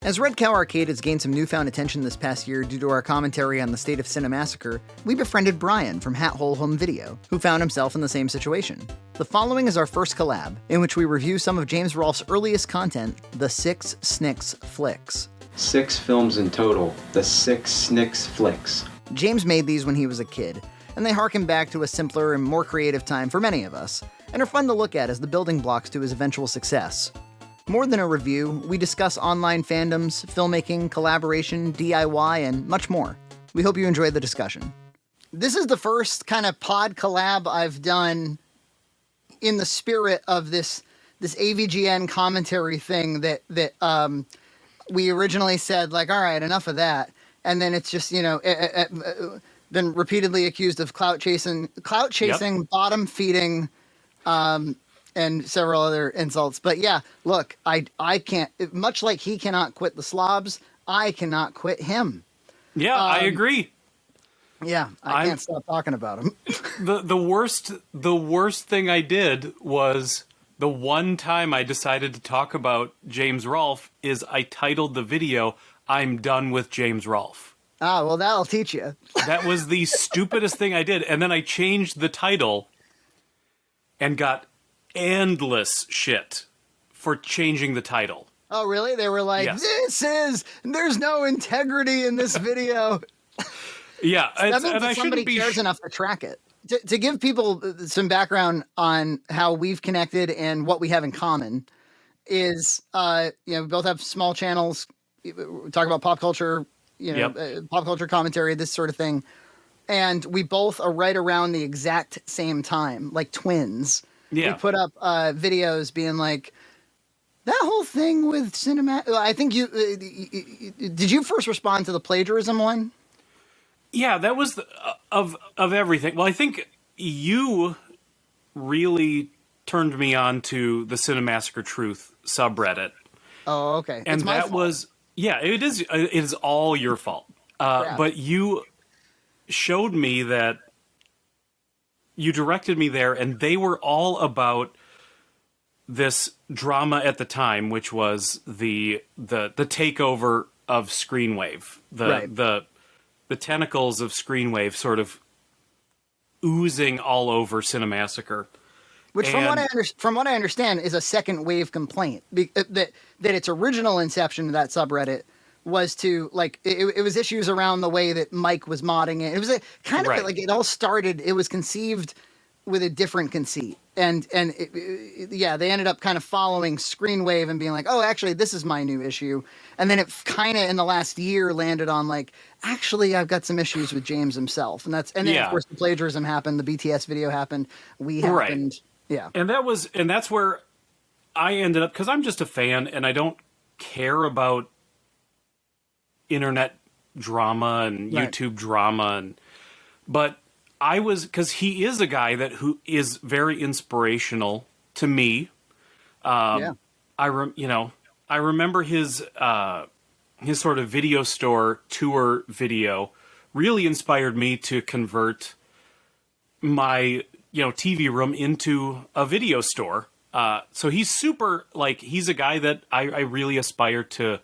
As Red Cow Arcade has gained some newfound attention this past year due to our commentary on the state of Cinemassacre, we befriended Brian from Hat Hole Home Video, who found himself in the same situation. The following is our first collab, in which we review some of James Rolfe's earliest content, the Six SNIX Flicks. 6 films in total, the Six SNIX Flicks. James made these when he was a kid, and they harken back to a simpler and more creative time for many of us, and are fun to look at as the building blocks to his eventual success. More than a review, we discuss online fandoms, filmmaking, collaboration, DIY, and much more. We hope you enjoy the discussion. This is the first kind of pod collab I've done in the spirit of this AVGN commentary thing that we originally said, like, all right, enough of that. And then it's just, been repeatedly accused of clout chasing, yep. Bottom feeding, and several other insults. But yeah, look, I can't, much like he cannot quit the slobs, I cannot quit him. Yeah, I agree. Yeah, I can't stop talking about him. The worst thing I did was the one time I decided to talk about James Rolfe is I titled the video, "I'm Done with James Rolfe." Ah, well, that'll teach you. That was the stupidest thing I did. And then I changed the title and got endless shit for changing the title. Oh, really? They were like, yes. There's no integrity in this video. Yeah. That means that somebody cares enough to track it. To give people some background on how we've connected and what we have in common is, we both have small channels. We talk about pop culture, pop culture commentary, this sort of thing. And we both are right around the exact same time, like twins. Yeah. We put up videos being like, that whole thing with cinema. I think did you first respond to the plagiarism one? Yeah, that was of everything. Well, I think you really turned me on to the Cinemassacre Truth subreddit. Oh, okay. And that was, it is all your fault. But you showed me that. You directed me there, and they were all about this drama at the time, which was the takeover of Screenwave, the tentacles of Screenwave sort of oozing all over Cinemassacre. Which, from what I understand, is a second wave complaint. That its original inception of that subreddit was to, like, it was issues around the way that Mike was modding it. It was like it all started, it was conceived with a different conceit. And they ended up kind of following Screenwave and being like, oh, actually, this is my new issue. And then it kind of in the last year landed on like, actually, I've got some issues with James himself. And then of course the plagiarism happened, the BTS video happened, we happened. Right. Yeah. And that's where I ended up, because I'm just a fan and I don't care about internet drama and YouTube drama, but I was, because he is a guy who is very inspirational to me. I remember his sort of video store tour video really inspired me to convert my TV room into a video store. So he's super, like, he's a guy that I really aspire to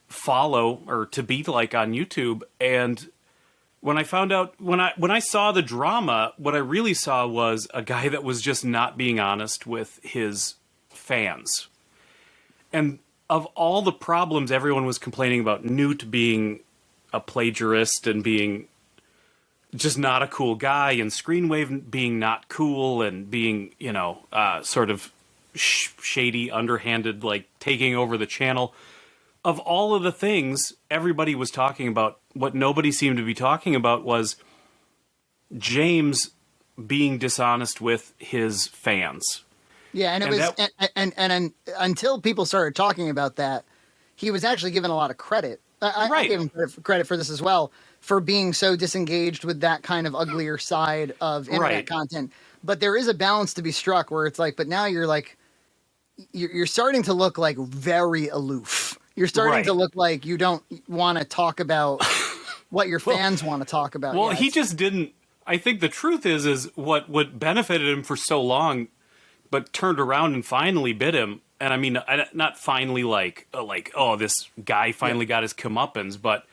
follow or to be like on YouTube. And when I found out, when I saw the drama, what I really saw was a guy that was just not being honest with his fans. And of all the problems everyone was complaining about, Newt being a plagiarist and being just not a cool guy, and Screenwave being not cool and being, sort of shady, underhanded, like taking over the channel. Of all of the things everybody was talking about, what nobody seemed to be talking about was James being dishonest with his fans. Yeah, and until people started talking about that, he was actually given a lot of credit. I gave him credit for this as well, for being so disengaged with that kind of uglier side of internet content. But there is a balance to be struck where it's like, but now you're like, you're starting to look like very aloof. You're starting to look like you don't want to talk about what your fans want to talk about. Well, he just didn't. I think the truth is what benefited him for so long, but turned around and finally bit him, and I mean, not finally like, oh, this guy finally got his comeuppance, but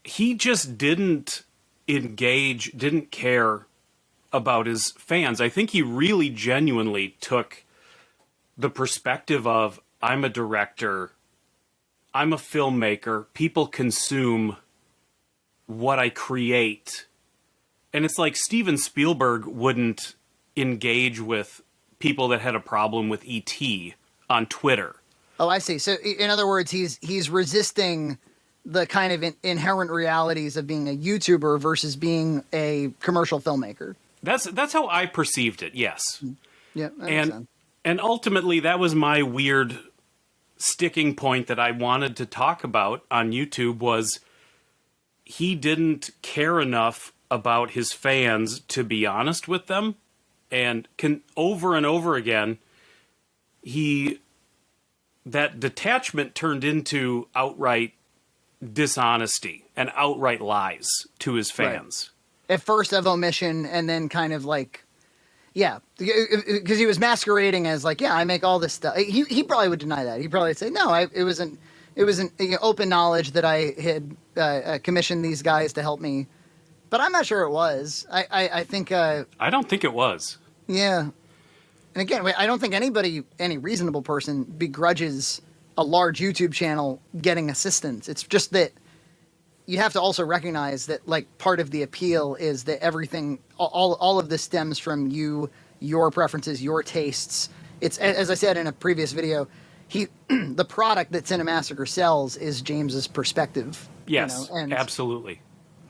he just didn't engage, didn't care about his fans. I think he really genuinely took the perspective of, I'm a director, I'm a filmmaker, people consume what I create. And it's like Steven Spielberg wouldn't engage with people that had a problem with E.T. on Twitter. Oh, I see. So, in other words, he's resisting the kind of inherent realities of being a YouTuber versus being a commercial filmmaker. That's how I perceived it. Yes. Yeah. That makes sense. And ultimately, that was my weird sticking point that I wanted to talk about on YouTube was he didn't care enough about his fans to be honest with them. And over and over again, that detachment turned into outright dishonesty and outright lies to his fans. Right. At first of omission, and then kind of like, yeah, because he was masquerading as like, yeah, I make all this stuff. He probably would deny that. He probably would say, no, it was an open knowledge that I had commissioned these guys to help me. But I'm not sure it was. I think... I don't think it was. Yeah. And again, I don't think any reasonable person begrudges a large YouTube channel getting assistance. It's just that you have to also recognize that, like, part of the appeal is that everything, all of this stems from your preferences, your tastes. It's, as I said in a previous video, the product that Cinemassacre sells is James's perspective. Yes, and absolutely.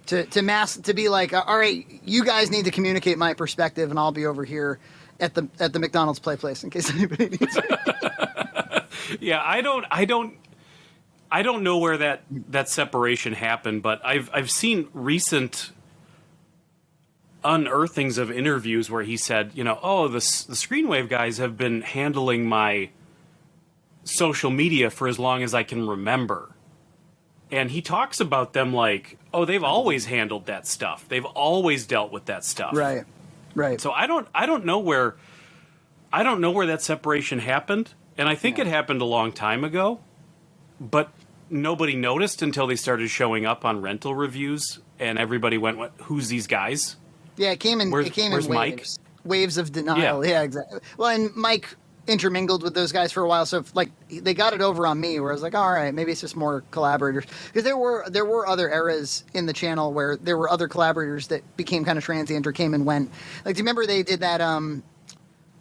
To be like, all right, you guys need to communicate my perspective, and I'll be over here at the McDonald's play place in case anybody needs it. Yeah, I don't know where that separation happened, but I've seen recent unearthings of interviews where he said, the Screenwave guys have been handling my social media for as long as I can remember. And he talks about them like, oh, they've always handled that stuff. They've always dealt with that stuff. Right. Right. So I don't know where that separation happened, and I think it happened a long time ago, but nobody noticed until they started showing up on rental reviews, and everybody went, "Who's these guys?" Yeah, it came in waves. Mike? Waves of denial. Yeah, exactly. Well, and Mike intermingled with those guys for a while, so they got it over on me, where I was like, all right, maybe it's just more collaborators, because there were other eras in the channel where there were other collaborators that became kind of transient or came and went. Like, do you remember they did that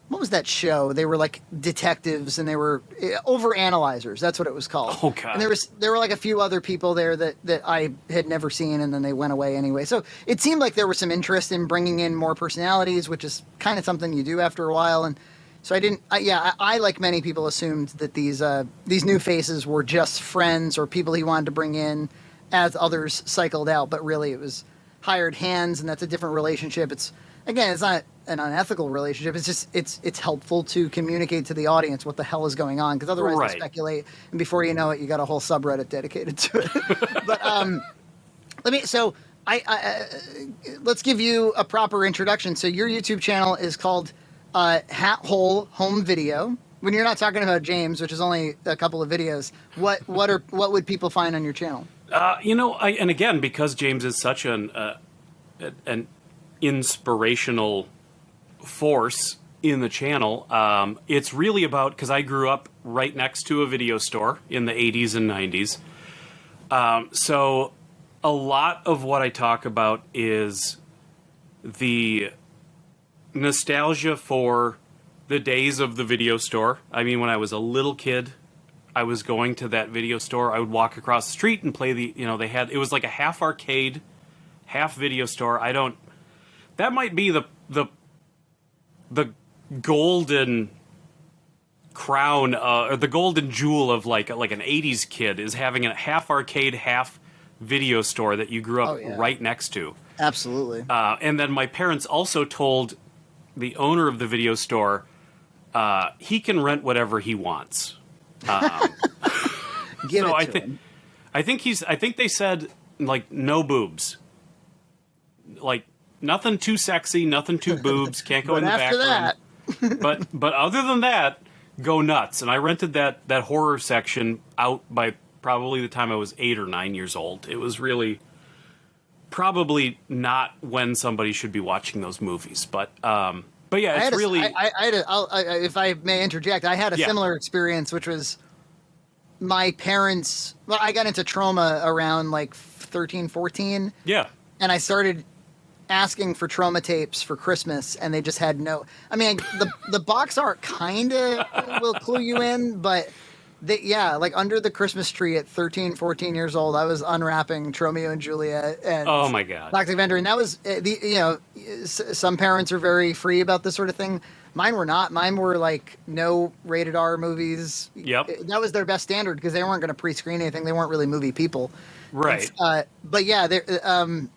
what was that show? They were like detectives, and they were overanalyzers. That's what it was called. Oh God. And there were like a few other people there that I had never seen, and then they went away anyway. So it seemed like there was some interest in bringing in more personalities, which is kind of something you do after a while. And so I like many people assumed that these new faces were just friends or people he wanted to bring in as others cycled out, but really it was hired hands, and that's a different relationship. It's not an unethical relationship. It's just it's helpful to communicate to the audience what the hell is going on, because otherwise they speculate, and before you know it, you got a whole subreddit dedicated to it. But let's give you a proper introduction. So your YouTube channel is called Hat Hole Home Video. When you're not talking about James, which is only a couple of videos, what would people find on your channel? And again, because James is such an inspirational force in the channel, it's really about, because I grew up right next to a video store in the 80s and 90s. So a lot of what I talk about is the nostalgia for the days of the video store. I mean, when I was a little kid, I was going to that video store. I would walk across the street and play it was like a half arcade, half video store. That might be the golden crown, or the golden jewel of like an 80s kid, is having a half arcade, half video store that you grew up right next to. Absolutely. And then my parents also told the owner of the video store, he can rent whatever he wants. Give it to him. I think they said, like, no boobs. Like, nothing too sexy, nothing too boobs, can't go in the back room. That. but other than that, go nuts. And I rented that horror section out by probably the time I was 8 or 9 years old. It was really probably not when somebody should be watching those movies. But yeah, it's really... if I may interject, I had a similar experience, which was my parents... Well, I got into trauma around like 13, 14. Yeah. And I started asking for trauma tapes for Christmas, and they just had no... I mean, the box art kind of will clue you in, but... like under the Christmas tree at 13, 14 years old, I was unwrapping Romeo and Juliet and oh my God, Toxic Avenger, and that was some parents are very free about this sort of thing. Mine were not. Mine were like no rated R movies. Yep, that was their best standard because they weren't going to pre-screen anything. They weren't really movie people, right? But yeah, they and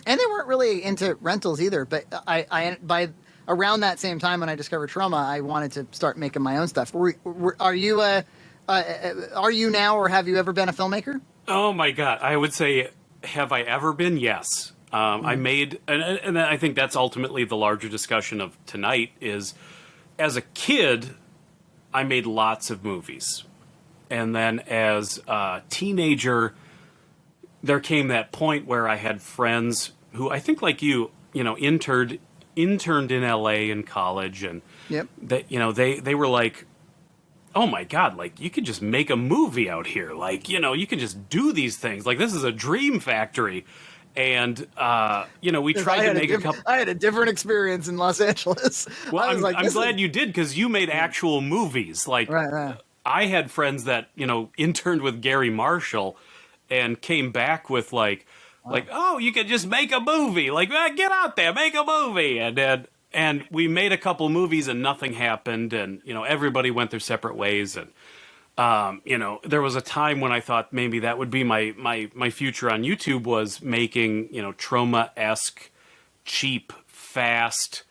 they weren't really into rentals either. But I by around that same time when I discovered Trauma, I wanted to start making my own stuff. Are you now, or have you ever been a filmmaker? Oh my God, I would say, have I ever been? Yes. I made, and I think that's ultimately the larger discussion of tonight is, as a kid, I made lots of movies. And then as a teenager, there came that point where I had friends who I think like you interned in LA in college, and they were like, oh my God, like you could just make a movie out here. Like, you can just do these things. Like this is a dream factory. And, we tried to make a couple. I had a different experience in Los Angeles. Well, I'm glad you did, because you made actual movies. Like, right. I had friends that, interned with Gary Marshall and came back with like, oh, you could just make a movie. Like, get out there, make a movie. And we made a couple movies and nothing happened. And, everybody went their separate ways. And, there was a time when I thought maybe that would be my future on YouTube, was making, trauma-esque, cheap, fast,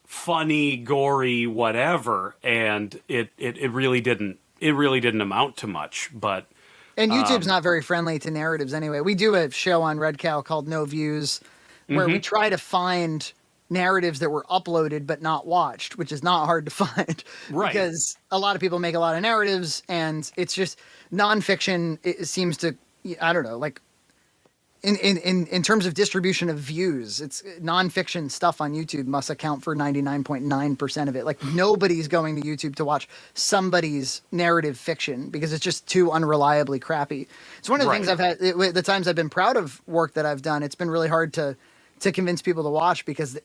funny, gory, whatever. And it really didn't amount to much. But and YouTube's not very friendly to narratives anyway. We do a show on Red Cow called No Views, where we try to find narratives that were uploaded but not watched, which is not hard to find. Right. Because a lot of people make a lot of narratives, and it's just nonfiction. It seems to, I don't know, like in terms of distribution of views, it's nonfiction stuff on YouTube must account for 99.9% of it. Like nobody's going to YouTube to watch somebody's narrative fiction because it's just too unreliably crappy. It's one of the things I've had, the times I've been proud of work that I've done, it's been really hard to convince people to watch because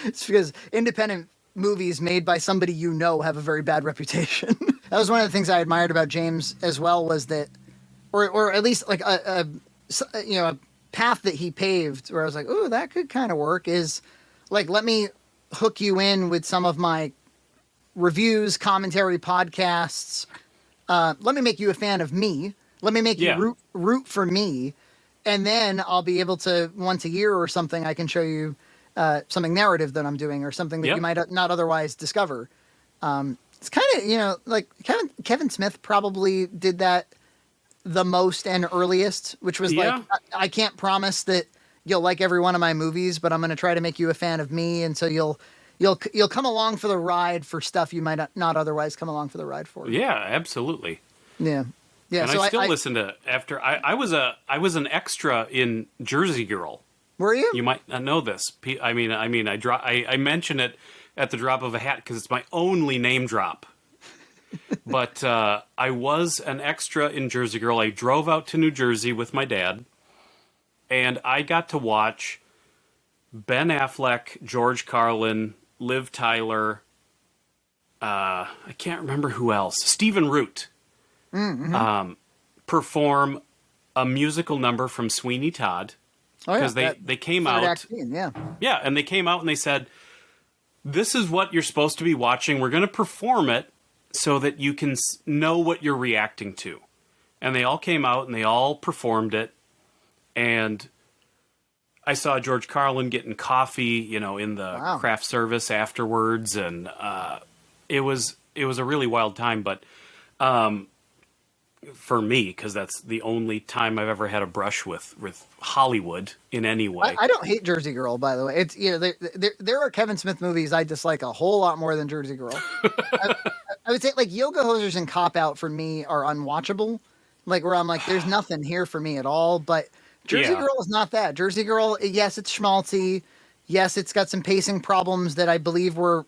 it's because independent movies made by somebody have a very bad reputation. That was one of the things I admired about James as well, was that, or at least like a path that he paved where I was like, ooh, that could kind of work, is like, let me hook you in with some of my reviews, commentary, podcasts. Let me make you a fan of me. Let me make you root for me. And then I'll be able to, once a year or something, I can show you something narrative that I'm doing, or something that you might not otherwise discover. It's kind of, like Kevin Smith probably did that the most and earliest, which was like, I can't promise that you'll like every one of my movies, but I'm going to try to make you a fan of me. And so you'll come along for the ride for stuff you might not otherwise come along for the ride for. Yeah, absolutely. Yeah. Yeah, and so I still listen to after I was an extra in Jersey Girl. Were you? You might not know this. I mention it at the drop of a hat because it's my only name drop. But I was an extra in Jersey Girl. I drove out to New Jersey with my dad, and I got to watch Ben Affleck, George Carlin, Liv Tyler. I can't remember who else. Stephen Root. Perform a musical number from Sweeney Todd, because they came out. Yeah, and they came out and they said, "This is what you're supposed to be watching. We're going to perform it so that you can know what you're reacting to." And they all came out and they all performed it. And I saw George Carlin getting coffee, in the craft service afterwards, and it was a really wild time. But for me, because that's the only time I've ever had a brush with Hollywood in any way. I don't hate Jersey Girl, by the way. It's there are Kevin Smith movies I dislike a whole lot more than Jersey Girl. I would say like Yoga Hosers and Cop Out for me are unwatchable. Like where I'm like, there's nothing here for me at all. But Jersey Girl is not that. Jersey Girl, yes, it's schmaltzy. Yes, it's got some pacing problems that I believe were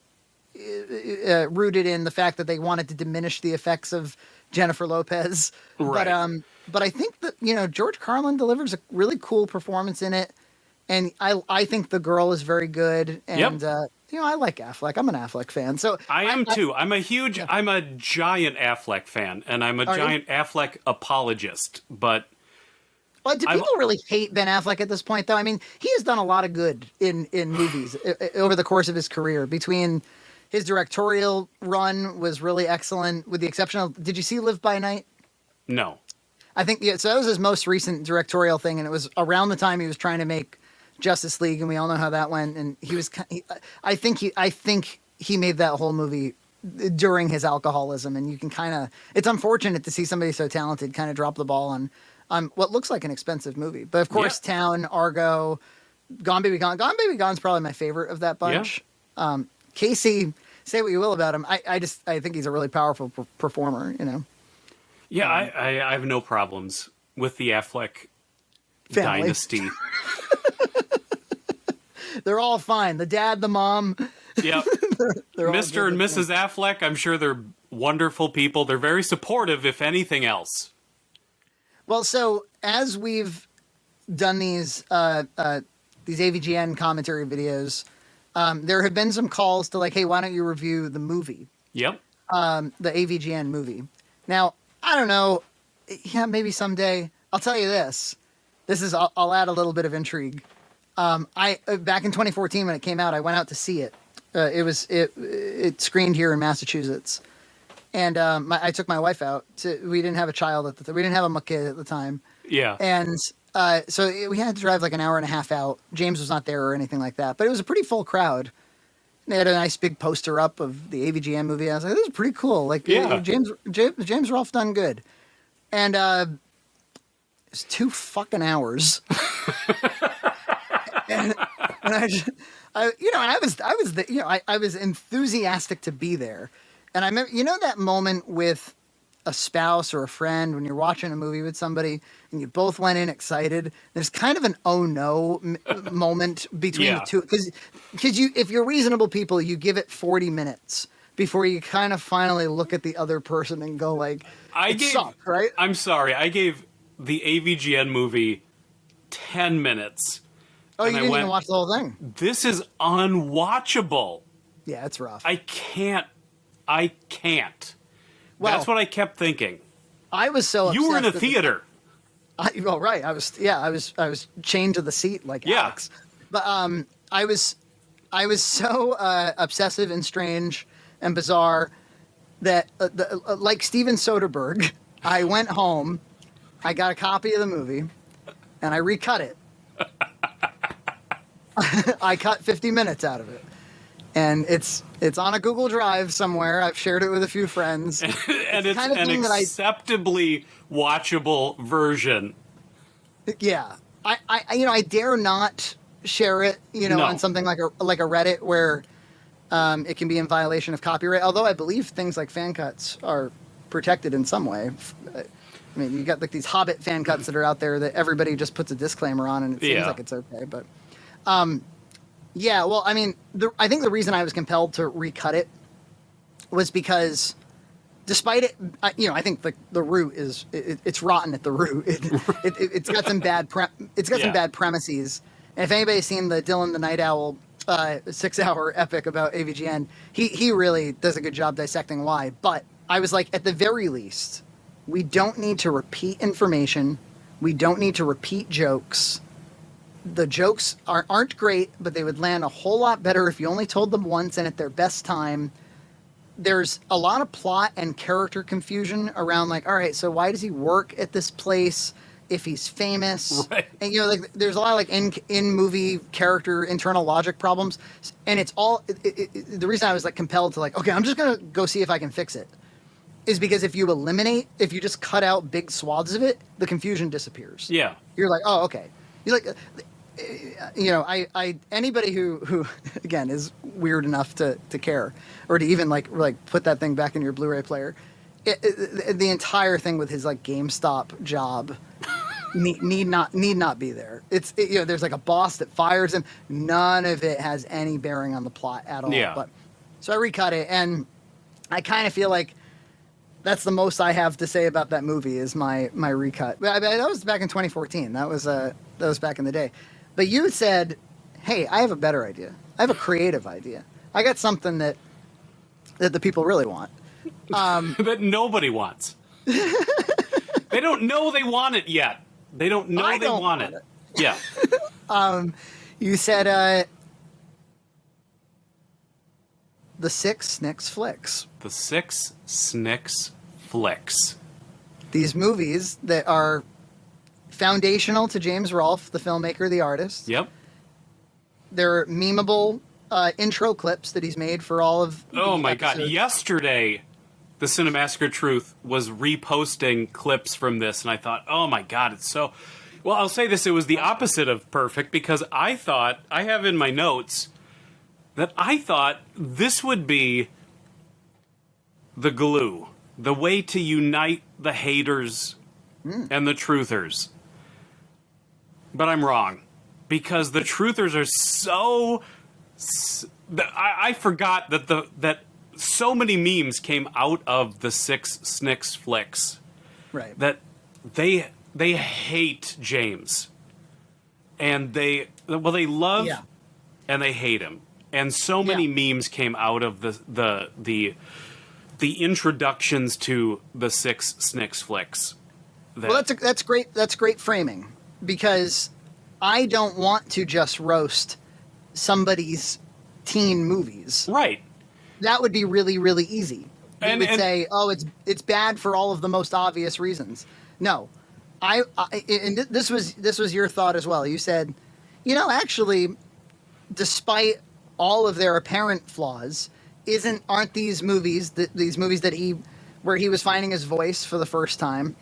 rooted in the fact that they wanted to diminish the effects of Jennifer Lopez. Right. But I think that, George Carlin delivers a really cool performance in it. And I think the girl is very good. And, I like Affleck. I'm an Affleck fan. So I am too. I'm a giant Affleck fan, and I'm a giant Affleck apologist. But do people really hate Ben Affleck at this point, though? I mean, he has done a lot of good in movies over the course of his career. Between his directorial run was really excellent, with the exception of, did you see Live by Night? No. I think, so that was his most recent directorial thing, and it was around the time he was trying to make Justice League, and we all know how that went. And I think he made that whole movie during his alcoholism, and you can it's unfortunate to see somebody so talented kind of drop the ball on what looks like an expensive movie. But of course, Town, Argo, Gone Baby Gone. Gone Baby Gone's probably my favorite of that bunch. Yeah. Casey, say what you will about him, I think he's a really powerful performer, Yeah, I have no problems with the Affleck family. Dynasty. They're all fine. The dad, the mom. Yep. Mr. and Mrs. Affleck, I'm sure they're wonderful people. They're very supportive, if anything else. Well, so as we've done these AVGN commentary videos, there have been some calls to like, hey, why don't you review the movie? Yep. The AVGN movie. Now, I don't know. Yeah, maybe someday. I'll tell you this. I'll add a little bit of intrigue. Back in 2014 when it came out, I went out to see it. It screened here in Massachusetts, and I took my wife out. We didn't have a child we didn't have a kid at the time. Yeah. And so we had to drive like an hour and a half out. James was not there or anything like that, but it was a pretty full crowd. They had a nice big poster up of the AVGN movie. I was like, this is pretty cool. Like, James Rolfe done good. And it's 2 fucking hours. and I was enthusiastic to be there. And I remember, that moment with a spouse or a friend when you're watching a movie with somebody and you both went in excited. There's kind of an oh no moment between the two, because if you're reasonable people, you give it 40 minutes before you kind of finally look at the other person and go like, sucked, right? I'm sorry, I gave the AVGN movie 10 minutes. Oh, you didn't even watch the whole thing? This is unwatchable. Yeah, it's rough. I can't. Well, that's what I kept thinking. I was so you were in a theater. Right. I was chained to the seat like Alex. But I was so obsessive and strange and bizarre that like Steven Soderbergh, I went home, I got a copy of the movie, and I recut it. I cut 50 minutes out of it. And it's on a Google Drive somewhere. I've shared it with a few friends. And it's kind of an acceptably watchable version. Yeah. I dare not share it, on something like a Reddit where it can be in violation of copyright. Although I believe things like fan cuts are protected in some way. I mean, you got like these Hobbit fan cuts that are out there that everybody just puts a disclaimer on, and it seems like it's okay. But yeah, well, I mean, I think the reason I was compelled to recut it was because, despite it, I think the root is it's rotten at the root. It's got some bad some bad premises. And if anybody's seen the Dylan the Night Owl 6-hour epic about AVGN, he really does a good job dissecting why. But I was like, at the very least, we don't need to repeat information. We don't need to repeat jokes. The jokes aren't great, but they would land a whole lot better if you only told them once and at their best time. There's a lot of plot and character confusion around, like, all right, so why does he work at this place if he's famous? Right. And, there's a lot of, like, in-movie character internal logic problems. And it's all... the reason I was, like, compelled to, like, okay, I'm just going to go see if I can fix it. is because if you just cut out big swaths of it, the confusion disappears. Yeah. You're like, oh, okay. You're like, anybody who again is weird enough to care or to even like put that thing back in your Blu-ray player, the entire thing with his like GameStop job need not be there. There's like a boss that fires him. None of it has any bearing on the plot at all. Yeah. But so I recut it, and I kind of feel like that's the most I have to say about that movie is my recut. But that was back in 2014. That was back in the day. But you said, "Hey, I have a better idea. I have a creative idea. I got something that the people really want." That nobody wants. They don't know they want it yet. They don't know they want it. Yeah. You said the Six SNIX Flicks. The Six SNIX Flicks. These movies that are foundational to James Rolfe, the filmmaker, the artist. Yep. They're memeable intro clips that he's made for all of the Oh my god. episodes. Yesterday, the Cinemassacre Truth was reposting clips from this, and I thought, oh my god, it's so... Well, I'll say this, it was the opposite of perfect, because I have in my notes that I thought this would be the glue, the way to unite the haters and the truthers. But I'm wrong, because the truthers are so... I forgot that so many memes came out of the Six SNIX Flicks. Right. That they hate James. And they love and they hate him. And so many memes came out of the introductions to the Six SNIX Flicks. Well, that's great. That's great framing, because I don't want to just roast somebody's teen movies. Right. That would be really, really easy. You would say, "Oh, it's bad for all of the most obvious reasons." No, and this was your thought as well. You said, actually, despite all of their apparent flaws, aren't these movies that where he was finding his voice for the first time?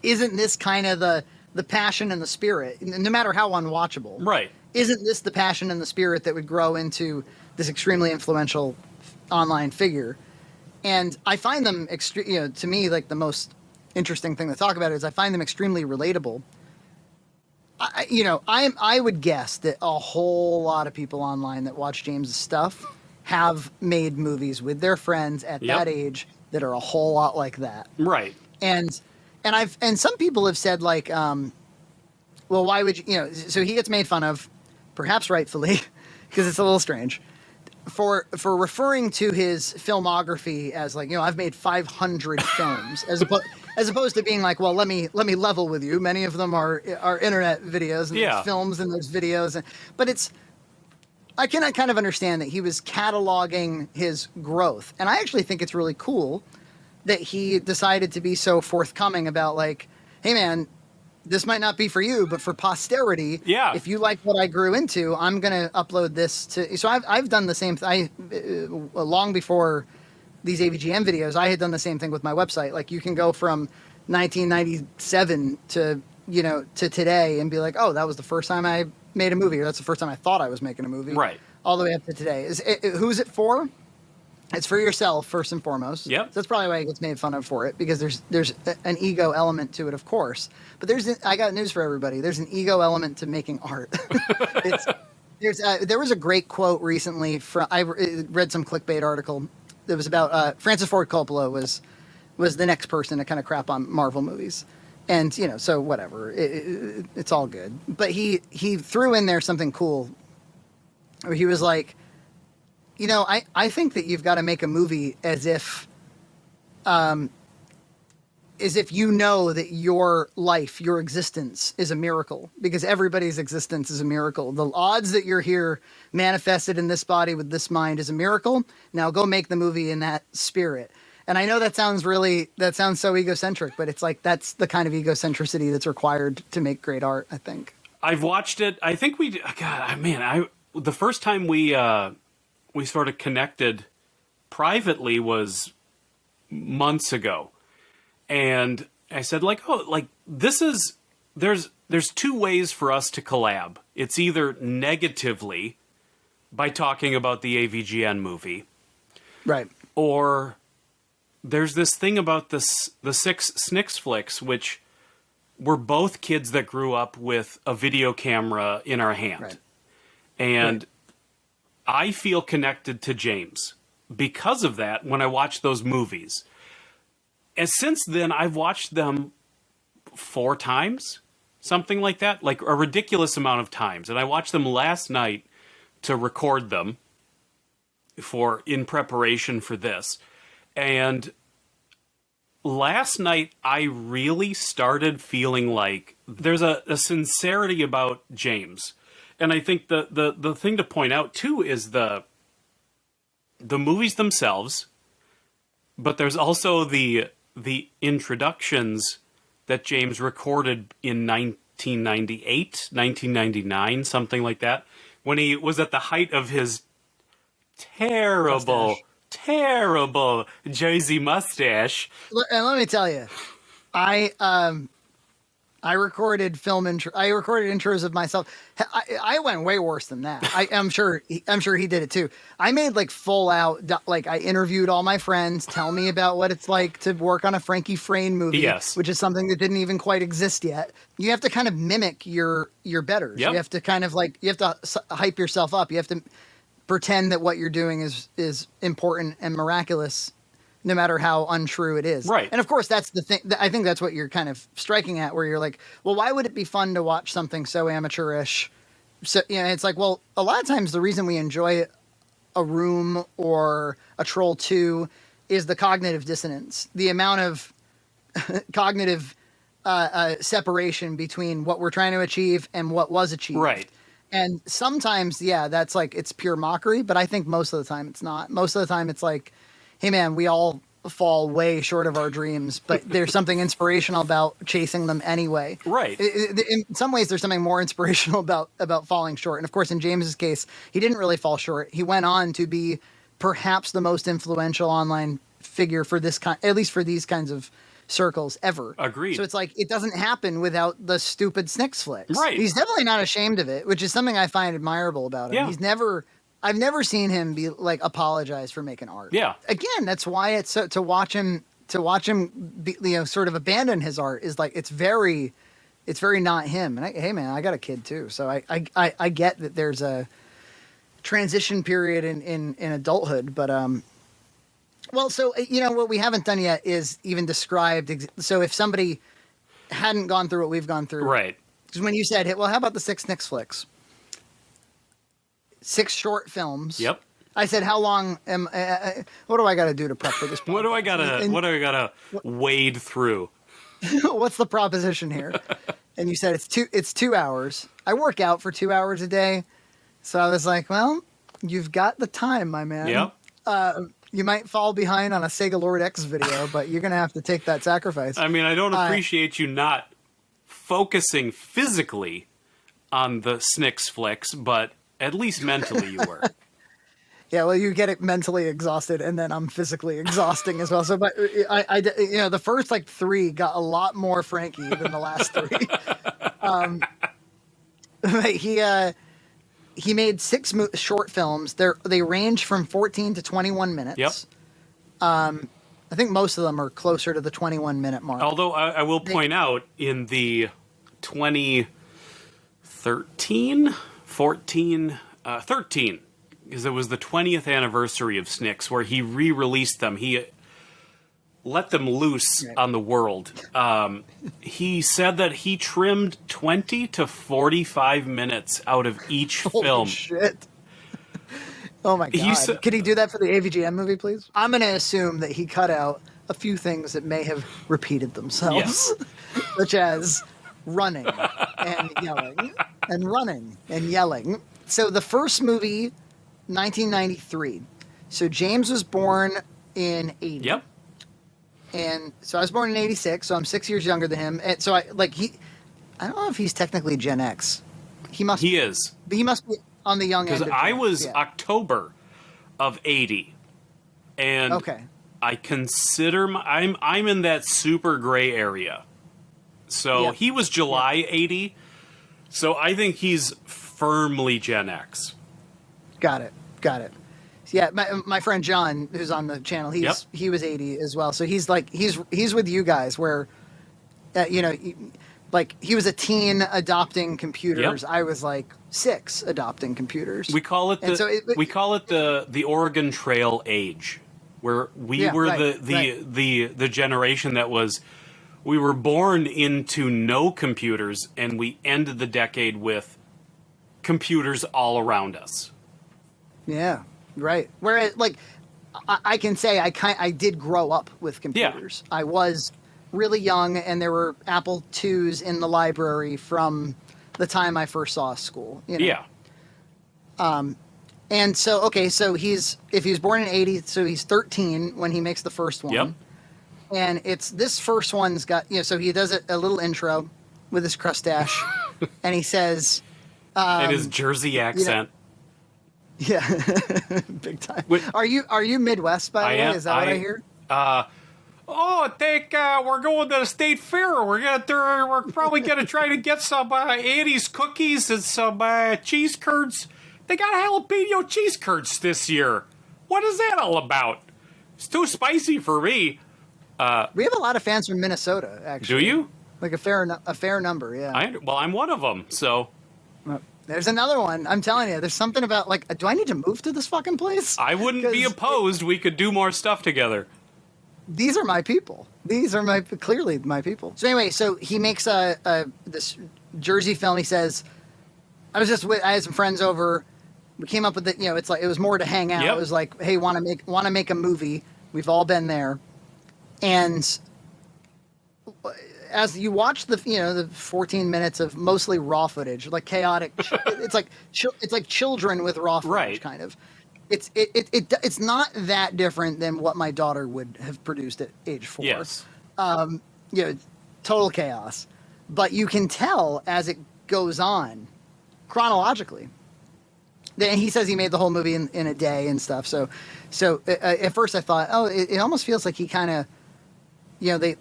Isn't this kind of the passion and the spirit, no matter how unwatchable? Right. Isn't this the passion and the spirit that would grow into this extremely influential online figure? And I find them to me, like, the most interesting thing to talk about is I find them extremely relatable. I would guess that a whole lot of people online that watch James's stuff have made movies with their friends at that age that are a whole lot like that. Right. And some people have said, like, well, why would you, so he gets made fun of, perhaps rightfully, because it's a little strange, for referring to his filmography as, like, I've made 500 films, as opposed to being like, well, let me level with you. Many of them are internet videos, and there's films and there's videos, but I can kind of understand that he was cataloging his growth, and I actually think it's really cool that he decided to be so forthcoming about, like, hey man, this might not be for you, but for posterity, if you like what I grew into, I'm going to upload this to... So I've done the same thing. Long before these AVGN videos, I had done the same thing with my website. Like, you can go from 1997 to today and be like, oh, that was the first time I made a movie, or that's the first time I thought I was making a movie. Right. All the way up to today. Who's it for? It's for yourself, first and foremost. Yep. So that's probably why he gets made fun of for it, because there's an ego element to it, of course. But I got news for everybody. There's an ego element to making art. There was a great quote recently I read some clickbait article that was about Francis Ford Coppola was the next person to kind of crap on Marvel movies. And, so whatever. It's all good. But he threw in there something cool where he was like, I think that you've got to make a movie as if you know that your life, your existence is a miracle, because everybody's existence is a miracle. The odds that you're here manifested in this body with this mind is a miracle. Now go make the movie in that spirit. And I know that sounds so egocentric, but it's like, that's the kind of egocentricity that's required to make great art, I think. I've watched it. I think the first time we sort of connected privately was months ago. And I said, like, oh, like, this is, there's two ways for us to collab. It's either negatively by talking about the AVGN movie. Right. Or there's this thing about the Six SNIX Flicks, which we're both kids that grew up with a video camera in our hand. Right. And I feel connected to James because of that when I watch those movies. And since then, I've watched them 4 times, something like that, like a ridiculous amount of times. And I watched them last night to record them in preparation for this. And last night, I really started feeling like there's a sincerity about James. And I think the thing to point out, too, is the movies themselves, but there's also the introductions that James recorded in 1998, 1999, something like that, when he was at the height of his terrible Jersey mustache. And let me tell you, I recorded I recorded intros of myself. I went way worse than that. I'm sure he did it too. I made like full out, like I interviewed all my friends, tell me about what it's like to work on a Frankie Frayne movie, yes, which is something that didn't even quite exist yet. You have to kind of mimic your betters. Yep. You have to kind of like, you have to hype yourself up. You have to pretend that what you're doing is important and miraculous, no matter how untrue it is. Right. And of course, that's the thing. I think that's what you're kind of striking at, where you're like, well, why would it be fun to watch something so amateurish? So, you know, it's like, well, a lot of times the reason we enjoy a Room or a Troll 2 is the cognitive dissonance, the amount of cognitive separation between what we're trying to achieve and what was achieved. Right. And sometimes, yeah, that's like, it's pure mockery, but I think most of the time it's not. Most of the time it's like, hey man, we all fall way short of our dreams, but there's something inspirational about chasing them anyway. Right. In some ways, there's something more inspirational about falling short. And of course, in James's case, he didn't really fall short. He went on to be perhaps the most influential online figure for this kind, at least for these kinds of circles ever. Agreed. So it's like, it doesn't happen without the stupid SNIX Flicks. Right. He's definitely not ashamed of it, which is something I find admirable about him. Yeah. I've never seen him be like apologize for making art. Yeah. Again, that's why it's so, to watch him be, you know, sort of abandon his art is like, it's very not him. And hey man, I got a kid too. So I get that there's a transition period in adulthood, but, well, so, you know, what we haven't done yet is even described. So if somebody hadn't gone through what we've gone through. Right. Because when you said, well, how about the Six SNIX Flicks? 6 short films. Yep. I said, how long what do I got to do to prep for this podcast? What do I gotta wade through? What's the proposition here? And you said it's 2 hours. I work out for 2 hours a day. So I was like, well, you've got the time, my man. Yep. You might fall behind on a Sega Lord X video, but you're going to have to take that sacrifice. I mean, I don't appreciate you not focusing physically on the SNIX Flicks, but at least mentally you were. Yeah, well, you get it mentally exhausted, and then I'm physically exhausting as well. So, but I you know, the first like 3 got a lot more Frankie than the last 3. He made 6 short films. They range from 14 to 21 minutes. Yep. I think most of them are closer to the 21-minute mark. Although I will point out in the 2013, 14, 13, because it was the 20th anniversary of SNIX, where he re-released them. He let them loose on the world. He said that he trimmed 20 to 45 minutes out of each Holy film. Shit. Oh my God. Could he do that for the AVGN movie, please? I'm going to assume that he cut out a few things that may have repeated themselves, yes. Such as running and yelling and running and yelling. So the first movie, 1993. So James was born in 80. Yep. And so I was born in 86, so I'm 6 years younger than him. And so I don't know if he's technically Gen X. He is. But he must be on the young end. Because I was October of 80. And okay. I consider I'm in that super gray area. So Yep. he was July 80. So I think he's firmly Gen X. Got it. Yeah, my friend John, who's on the channel, he was 80 as well. So he's like he's with you guys where, like he was a teen adopting computers. Yep. I was like 6 adopting computers. We call it the Oregon Trail age, where we were the generation that was. We were born into no computers, and we ended the decade with computers all around us. Yeah, right. Whereas, like, I can say I did grow up with computers. Yeah. I was really young, and there were Apple IIs in the library from the time I first saw school. Yeah. And so, okay, so if he was born in 80, so he's 13 when he makes the first one. Yep. And this first one's got, so he does a little intro with his crustache, and he says... and his Jersey accent. Yeah, big time. Are you Midwest, by the way? Is that what I hear? I think we're going to the state fair. We're probably gonna try to get some Annie's cookies and some cheese curds. They got jalapeno cheese curds this year. What is that all about? It's too spicy for me. We have a lot of fans from Minnesota, actually. Do you? Like a fair number, yeah. I'm one of them, so... There's another one. I'm telling you, there's something about, like, do I need to move to this fucking place? I wouldn't be opposed. We could do more stuff together. These are my people. Clearly my people. So anyway, so he makes this Jersey film. He says, I had some friends over. We came up with it. It was more to hang out. Yep. It was like, hey, want to make a movie. We've all been there. And as you watch the 14 minutes of mostly raw footage, like chaotic, it's like children with raw footage, right. Kind of. It's not that different than what my daughter would have produced at age 4. Yes. Total chaos. But you can tell as it goes on, chronologically. And he says he made the whole movie in a day and stuff. So at first I thought, it almost feels like he kind of. They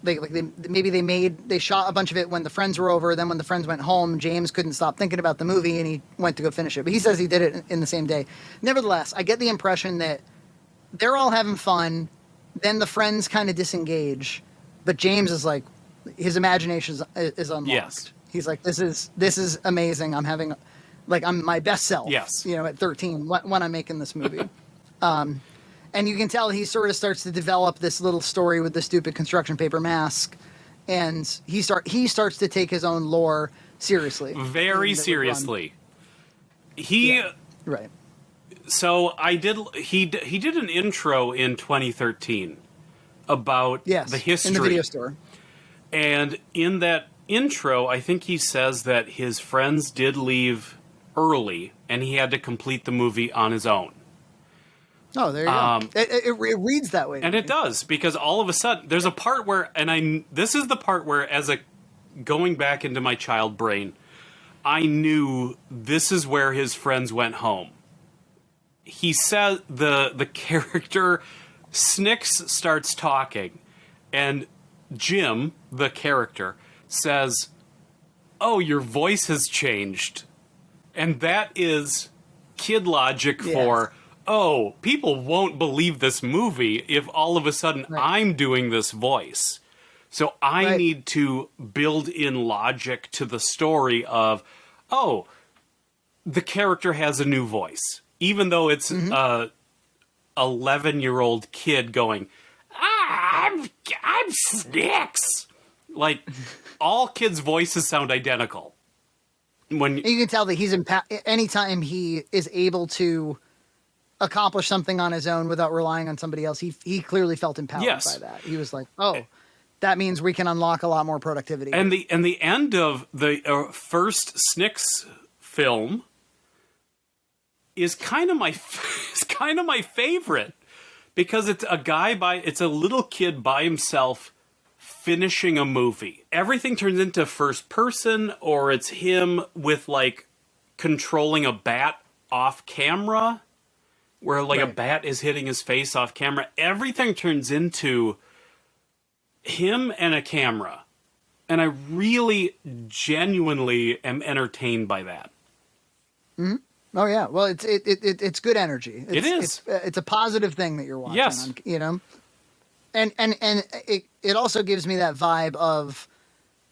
shot a bunch of it when the friends were over. Then when the friends went home, James couldn't stop thinking about the movie and he went to go finish it. But he says he did it in the same day. Nevertheless, I get the impression that they're all having fun. Then the friends kind of disengage, but James is like, his imagination is unlocked. Yes. He's like, this is amazing. I'm my best self. Yes. At 13 when I'm making this movie. And you can tell he sort of starts to develop this little story with the stupid construction paper mask, and he starts to take his own lore seriously. Very seriously. Right. So he did an intro in 2013 about the history in the video store. And in that intro, I think he says that his friends did leave early, and he had to complete the movie on his own. Oh, there you go. It reads that way. And it does, because all of a sudden, there's a part where, this is the part where, going back into my child brain, I knew this is where his friends went home. He said, the character, Snix, starts talking, and Jim, the character, says, "Oh, your voice has changed." And that is kid logic for... Oh, people won't believe this movie if all of a sudden I'm doing this voice. So I need to build in logic to the story of, the character has a new voice. Even though it's a 11-year-old kid going, I'm Snix. Like, all kids' voices sound identical. You can tell that he's anytime he is able to accomplish something on his own without relying on somebody else, he clearly felt empowered by that. He was like, that means we can unlock a lot more productivity. And the end of the first Snix film is kind of my favorite, because it's a little kid by himself finishing a movie. Everything turns into first person, or it's him with controlling a bat off camera. where like a Right. bat is hitting his face off camera. Everything turns into him and a camera. And I really genuinely am entertained by that. Oh yeah, well it's good energy. It is. It's a positive thing that you're watching. Yes. You know, and it also gives me that vibe of,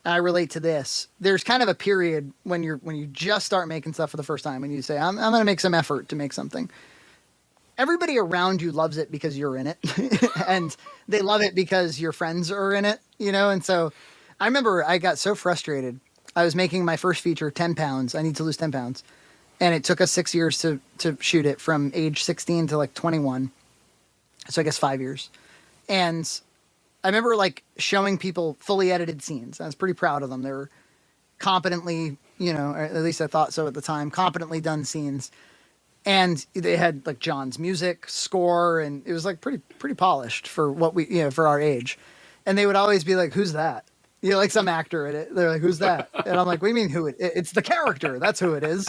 I relate to this. There's kind of a period when you just start making stuff for the first time and you say, I'm going to make some effort to make something. Everybody around you loves it because you're in it, and they love it because your friends are in it. You know, and so I remember I got so frustrated. I was making my first feature, 10 pounds. I need to lose 10 pounds. And it took us 6 years to shoot it, from age 16 to like 21. So I guess 5 years. And I remember like showing people fully edited scenes. I was pretty proud of them. They were competently, you know, or at least I thought so at the time, competently done scenes. And they had like John's music score, and it was like pretty polished for what we, you know, for our age. And they would always be like, "Who's that?" You know, like some actor in it. They're like, "Who's that?" And I'm like, "What do you mean who it? It's the character. That's who it is."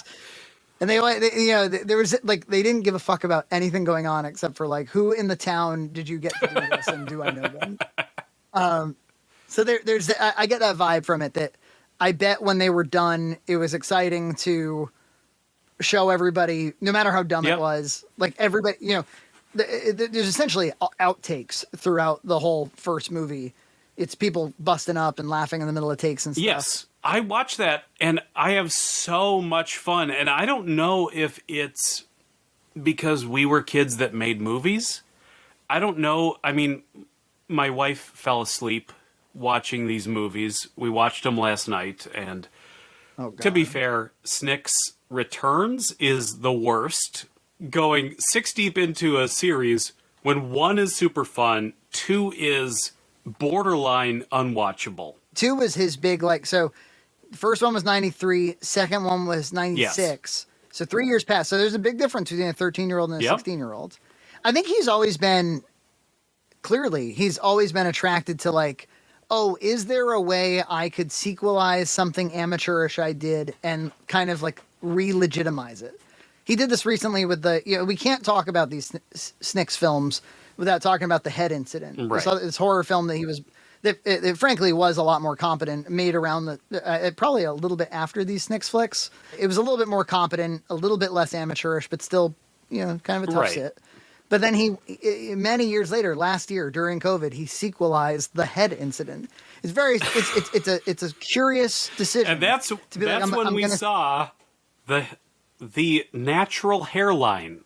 And they you know, there was like, they didn't give a fuck about anything going on except for like, who in the town did you get to do this, and do I know them? So there's I get that vibe from it, that I bet when they were done, it was exciting to show everybody, no matter how dumb it was, like everybody, you know, there's essentially outtakes throughout the whole first movie. It's people busting up and laughing in the middle of takes and stuff. Yes. I watch that and I have so much fun. And I don't know if it's because we were kids that made movies. I don't know. I mean, my wife fell asleep watching these movies. We watched them last night. And to be fair, Snix Returns is the worst. Going 6 deep into a series when 1 is super fun, 2 is borderline unwatchable. 2 was his big, like, so the first one was 93, second one was 96. Yes. So 3 years passed. So there's a big difference between a 13-year-old and a 16-year-old. I think he's always been attracted to like, oh, is there a way I could sequelize something amateurish I did and kind of like re-legitimize it? He did this recently with the, you know, we can't talk about these Snix films without talking about the head incident. Right. This horror film that he was, that it frankly was a lot more competent, made around the, probably a little bit after these Snix flicks. It was a little bit more competent, a little bit less amateurish, but still, you know, kind of a tough sit. But then he, many years later, last year during COVID, he sequelized the head incident. It's very, it's a curious decision. And that's to be when we saw the natural hairline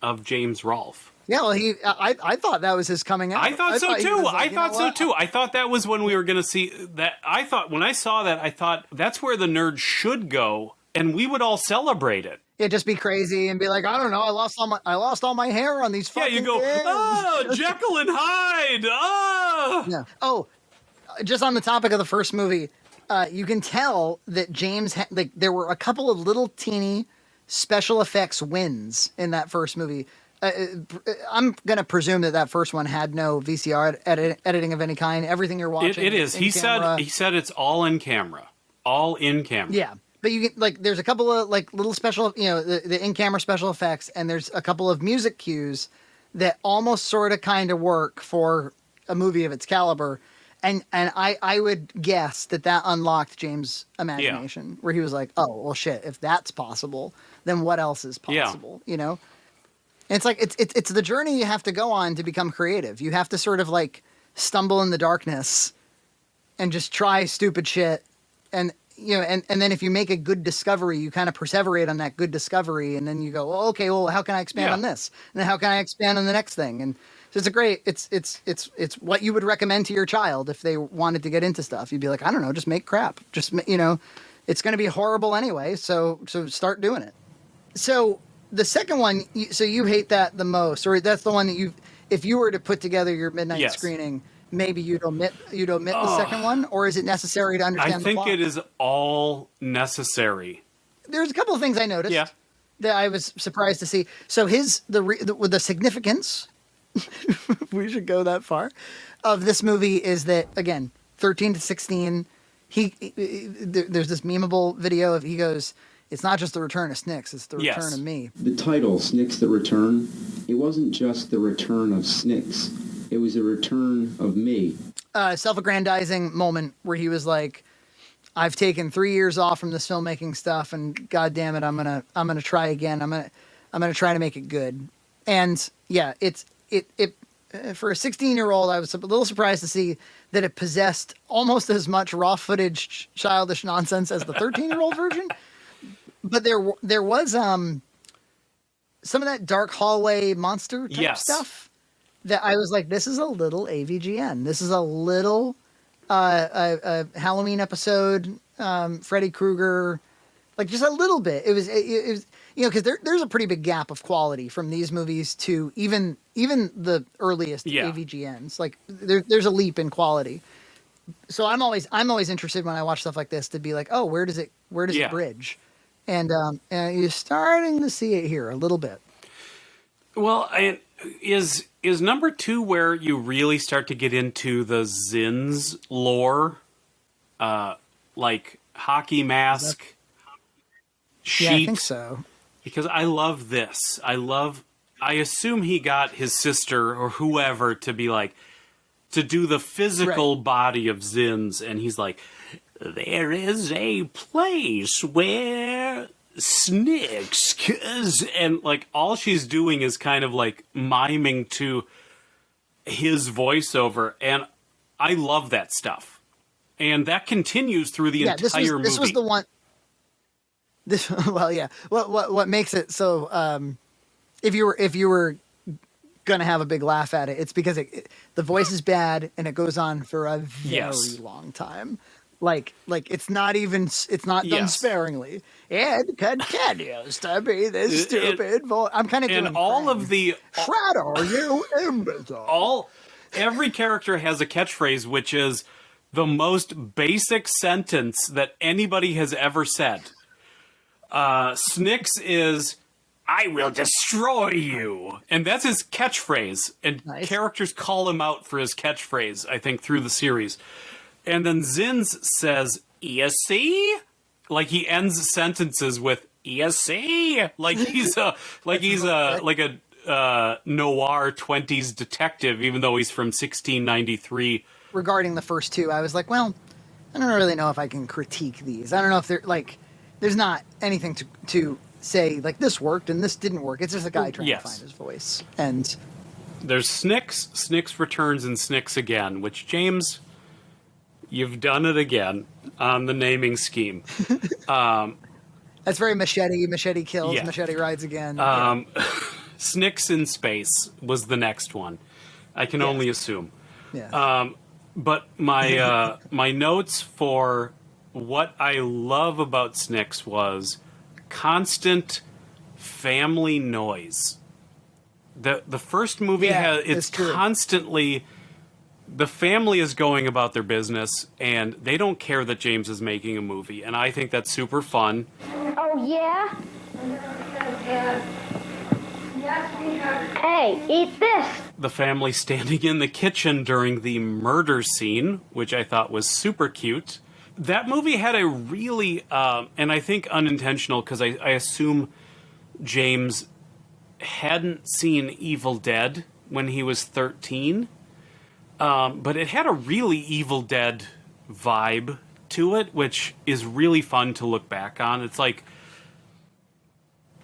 of James Rolfe. Yeah, well, I thought that was his coming out. I thought so too. I thought that was when we were going to see that. I thought when I saw that, I thought that's where the nerd should go, and we would all celebrate it. Yeah, just be crazy and be like, I don't know, I lost all my hair on these fucking you go, kids. oh, Jekyll and Hyde. Oh. Yeah. Oh, just on the topic of the first movie, you can tell that James like there were a couple of little teeny special effects wins in that first movie. I'm going to presume that first one had no VCR editing of any kind. Everything you're watching. It is. He said it's all in camera. All in camera. Yeah. But you can, like, there's a couple of like little special, you know, the in-camera special effects, and there's a couple of music cues that almost sort of kind of work for a movie of its caliber. And I would guess that unlocked James' imagination, where he was like, oh, well, shit, if that's possible, then what else is possible, you know? And it's like, it's the journey you have to go on to become creative. You have to sort of like stumble in the darkness and just try stupid shit. And, you know, and then if you make a good discovery, you kind of perseverate on that good discovery. And then you go, well, okay, well, how can I expand on this? And then how can I expand on the next thing? And so it's what you would recommend to your child if they wanted to get into stuff. You'd be like, I don't know, just make crap. Just, you know, it's going to be horrible anyway. So start doing it. So the second one, so you hate that the most, or that's the one that if you were to put together your midnight screening, maybe you'd omit the second one, or is it necessary to understand the plot? I think it is all necessary. There's a couple of things I noticed that I was surprised to see. So the significance, we should go that far, of this movie is that, again, 13 to 16, there's this memeable video of, he goes, it's not just the return of Snix, it's the return of me. The title, Snix the Return, It wasn't just the return of Snix. It was a return of me. Self-aggrandizing moment where he was like, I've taken 3 years off from this filmmaking stuff, and God damn it, I'm gonna try again. I'm gonna try to make it good. And yeah, it for a 16-year-old, I was a little surprised to see that it possessed almost as much raw footage childish nonsense as the 13-year-old version. But there was some of that dark hallway monster type stuff that I was like, this is a little AVGN. This is a little a Halloween episode, Freddy Krueger, like just a little bit. It was because there's a pretty big gap of quality from these movies to even the earliest AVGNs. Like there's a leap in quality. So I'm always interested when I watch stuff like this to be like, oh, where does it bridge? And you're starting to see it here a little bit. Well, is number 2 where you really start to get into the Zins lore, like hockey mask, sheet? Yeah, I think so. Because I love this. I assume he got his sister or whoever to be like, to do the physical body of Zins, and he's like, there is a place where Snix, and like all she's doing is kind of like miming to his voiceover, and I love that stuff, and that continues through the entire movie. This was the one. What makes it so? If you were gonna have a big laugh at it, it's because the voice is bad and it goes on for a very long time. Like it's not done sparingly. It continues to be this stupid voice. I'm kind of doing all of the Shredder, you imbecile. Every character has a catchphrase, which is the most basic sentence that anybody has ever said. Snix is, I will destroy you. And that's his catchphrase. And characters call him out for his catchphrase, I think, through the series. And then Zins says, you see? Like he ends sentences with, you see? Like he's a noir 20s detective, even though he's from 1693. Regarding the first two, I was like, well, I don't really know if I can critique these. I don't know if they're like, there's not anything to say like this worked and this didn't work. It's just a guy trying to find his voice. And there's Snix Returns, and Snix Again, which, James, you've done it again on the naming scheme. That's very machete kills, machete rides again. Snix in Space was the next one. I can only assume. Yeah. But my my notes for what I love about Snix was constant family noise. The first movie it's constantly the family is going about their business and they don't care that James is making a movie, and I think that's super fun. Oh yeah? Hey, eat this! The family standing in the kitchen during the murder scene, which I thought was super cute. That movie had a really, and I think unintentional, because I assume James hadn't seen Evil Dead when he was 13, but it had a really Evil Dead vibe to it, which is really fun to look back on. It's like,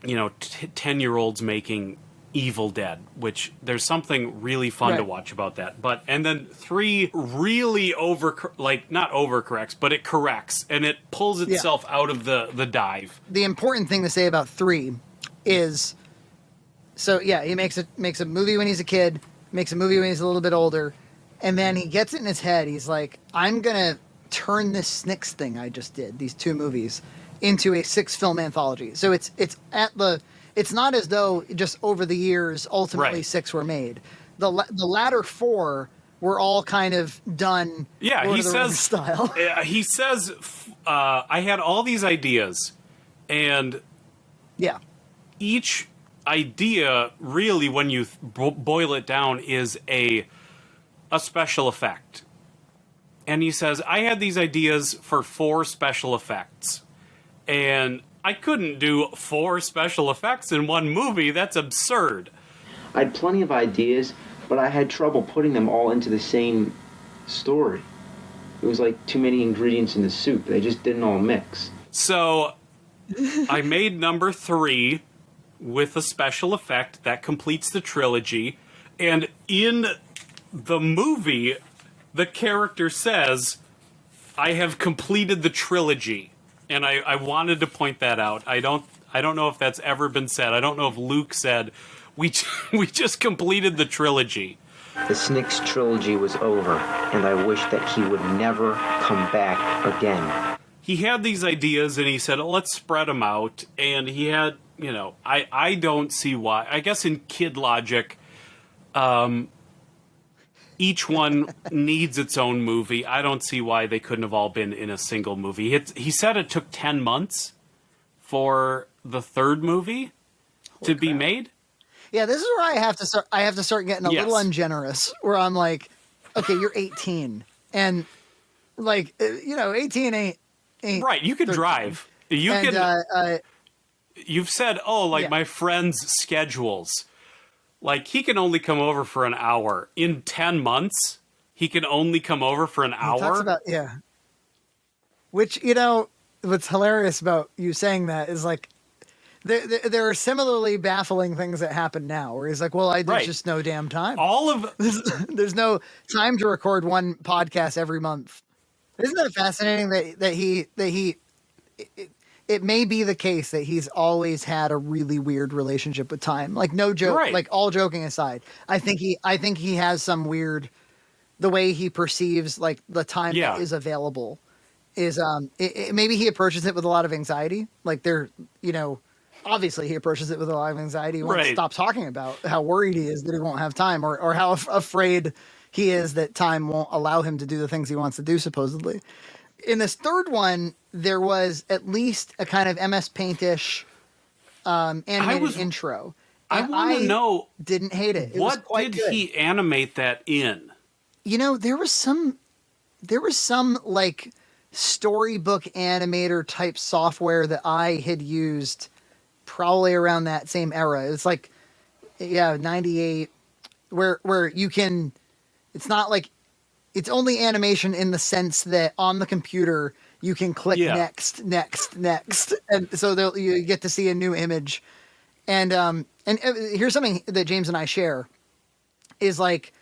10-year-olds making Evil Dead, which there's something really fun to watch about that. And then 3 really not overcorrects, but it corrects and it pulls itself out of the dive. The important thing to say about 3 is, he makes a movie when he's a kid, makes a movie when he's a little bit older, and then he gets it in his head. He's like, I'm gonna turn this Snix thing I just did, these 2 movies, into a 6-film anthology. So it's not as though just over the years, ultimately 6 were made. The latter 4 were all kind of done. Yeah, he says style. He says, I had all these ideas, and each idea really, when you boil it down, is a special effect. And he says, I had these ideas for 4 special effects, and I couldn't do 4 special effects in one movie. That's absurd. I had plenty of ideas, but I had trouble putting them all into the same story. It was like too many ingredients in the soup. They just didn't all mix. So I made number 3 with a special effect that completes the trilogy. And in the movie, the character says, I have completed the trilogy. And I wanted to point that out. I don't know if that's ever been said. I don't know if Luke said, we just completed the trilogy. The Snix trilogy was over, and I wish that he would never come back again. He had these ideas, and he said, let's spread them out. And he had, I don't see why. I guess in kid logic, each one needs its own movie. I don't see why they couldn't have all been in a single movie. He said it took 10 months for the third movie to be made. Yeah, this is where I have to start getting a little ungenerous, where I'm like, okay, you're 18, and 18 ain't right. You can 13. Drive. You've said, my friends' schedules. Like, he can only come over for an hour. In 10 months, he can only come over for an hour? Talks about, which, what's hilarious about you saying that is, like, there are similarly baffling things that happen now, where he's like, well, there's just no damn time. There's no time to record one podcast every month. Isn't that fascinating that it may be the case that he's always had a really weird relationship with time. Like, no joke, like, all joking aside, I think he has some weird, the way he perceives, like, the time that is available is, maybe he approaches it with a lot of anxiety. Like, obviously he approaches it with a lot of anxiety. He won't stop talking about how worried he is that he won't have time, or how afraid he is that time won't allow him to do the things he wants to do, supposedly. In this third one, there was at least a kind of MS Paint-ish animated intro. I want to know, didn't hate it. What did he animate that in? There was some like storybook animator type software that I had used probably around that same era. It's like, 98, where you can, it's not like, it's only animation in the sense that on the computer you can click next, and so you get to see a new image. And here's something that James and I share, is like,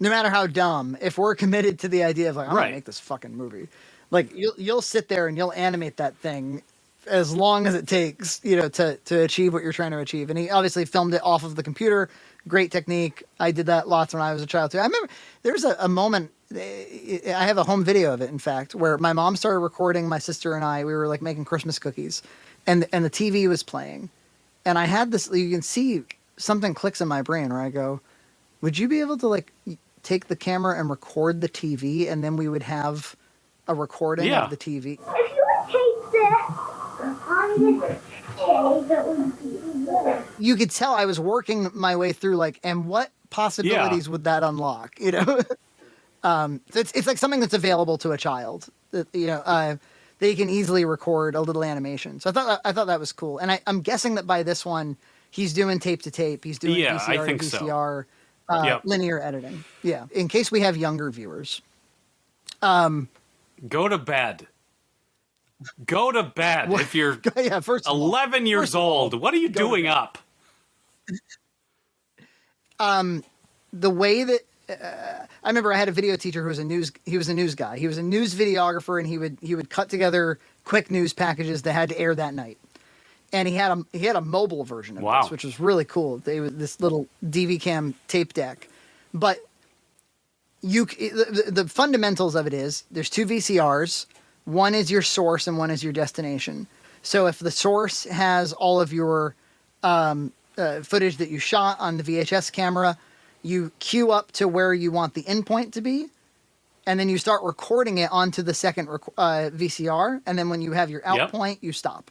no matter how dumb, if we're committed to the idea of like, I'm gonna make this fucking movie, like you'll sit there and you'll animate that thing as long as it takes, to achieve what you're trying to achieve. And he obviously filmed it off of the computer. Great technique. I did that lots when I was a child too. I remember there's a moment, I have a home video of it, in fact, where my mom started recording my sister and I. We were like making Christmas cookies, and the TV was playing, and I had this, you can see something clicks in my brain where I go, would you be able to like take the camera and record the TV, and then we would have a recording of the TV? If you would take this on the day, that would be good. You could tell I was working my way through, like, and what possibilities would that unlock? It's like something that's available to a child that they can easily record a little animation. So I thought that was cool. And I'm guessing that by this one, he's doing tape to tape. He's doing VCR I think to VCR, linear editing. Yeah. In case we have younger viewers. Go to bed. Go to bed if you're first 11 years old. What are you doing up? The way that I remember, I had a video teacher who was he was a news guy. He was a news videographer, and he would cut together quick news packages that had to air that night. And he had a mobile version of this, which was really cool. This little DV cam tape deck, but the fundamentals of it is there's two VCRs. One is your source and one is your destination. So if the source has all of your footage that you shot on the VHS camera, you queue up to where you want the endpoint to be, and then you start recording it onto the second VCR, and then when you have your out point, you stop.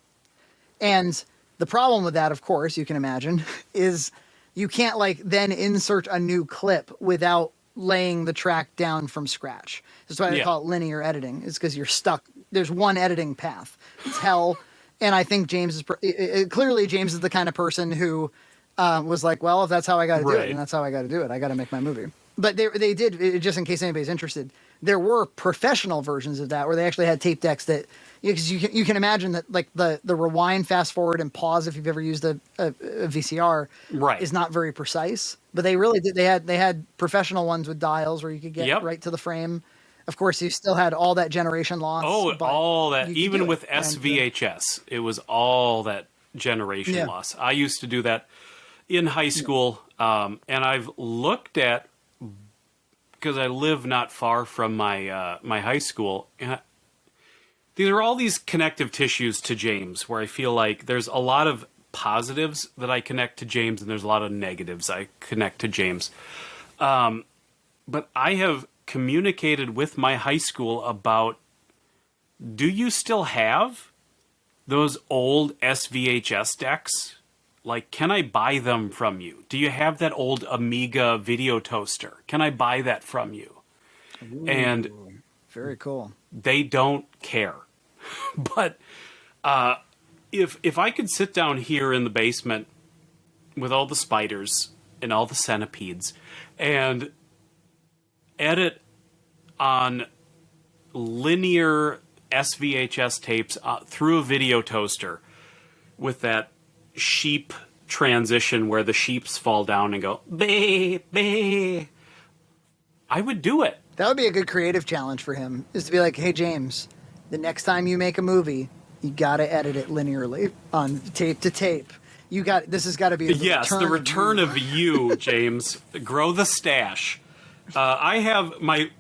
And the problem with that, of course, you can imagine, is you can't like then insert a new clip without laying the track down from scratch. That's why they call it linear editing. It's because you're stuck. There's one editing path. It's hell. And I think James is clearly James is the kind of person who was like, well, if that's how I got to do it, Right. then that's how I got to do it. I got to make my movie. But they did, just in case anybody's interested, there were professional versions of that where they actually had tape decks that, because you can imagine that like the rewind, fast forward, and pause, if you've ever used a VCR, Right. is not very precise. But they really did. They had professional ones with dials where you could get Yep. right to the frame. Of course, you still had all that generation loss. Oh, but all that. you could Even do it. with And, SVHS, it was all that generation Yeah. loss. I used to do that in high school, and I've looked at, because I live not far from my my high school, and these are all these connective tissues to James, where I feel like there's a lot of positives that I connect to James, and there's a lot of negatives I connect to James. But I have communicated with my high school about, do you still have those old SVHS decks? Like, can I buy them from you? Do you have that old Amiga video toaster? Can I buy that from you? And very cool. they don't care. But if I could sit down here in the basement with all the spiders and all the centipedes and edit on linear SVHS tapes through a video toaster with that sheep transition where the sheeps fall down and go, "Bay, bay," I would do it. That would be a good creative challenge for him, is to be like, hey, James, the next time you make a movie, you got to edit it linearly on tape to tape. This has got to be The return of you, James. Grow the stash. I have my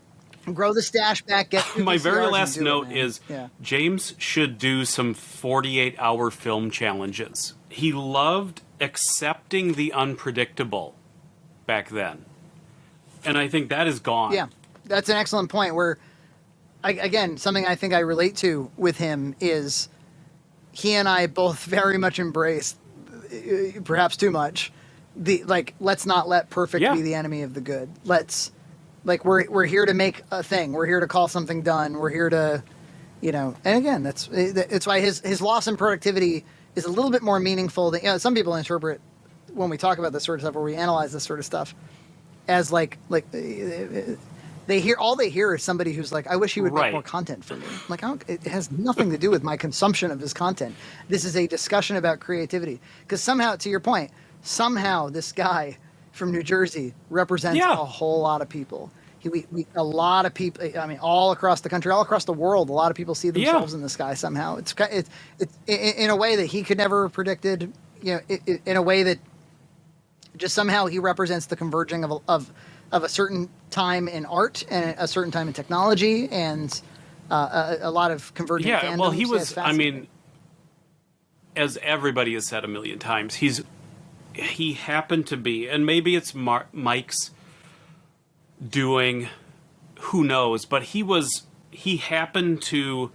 grow the stash back. Get my VCRs very and last do it, note man. is Yeah. James should do some 48-hour film challenges. He loved accepting the unpredictable back then. And I think that is gone. Yeah, that's an excellent point. Where, again, something I think I relate to with him is he and I both very much embrace, perhaps too much, let's not let perfect Yeah. be the enemy of the good. We're here to make a thing. We're here to call something done. We're here to, and again, it's why his loss in productivity is a little bit more meaningful than, some people interpret when we talk about this sort of stuff, where we analyze this sort of stuff, as they hear is somebody who's like, I wish he would make Right. more content for me. Like, it has nothing to do with my consumption of his content. This is a discussion about creativity. Because somehow, to your point, this guy from New Jersey represents Yeah. a whole lot of people. A lot of people. I mean, all across the country, all across the world, a lot of people see themselves in this guy somehow. It's in a way that he could never have predicted. In a way that just somehow he represents the converging of a certain time in art and a certain time in technology, and a lot of converging. Yeah, well, he fandoms. was. It's I mean, as everybody has said a million times, he happened to be, and maybe it's Mike's doing, who knows, but he happened to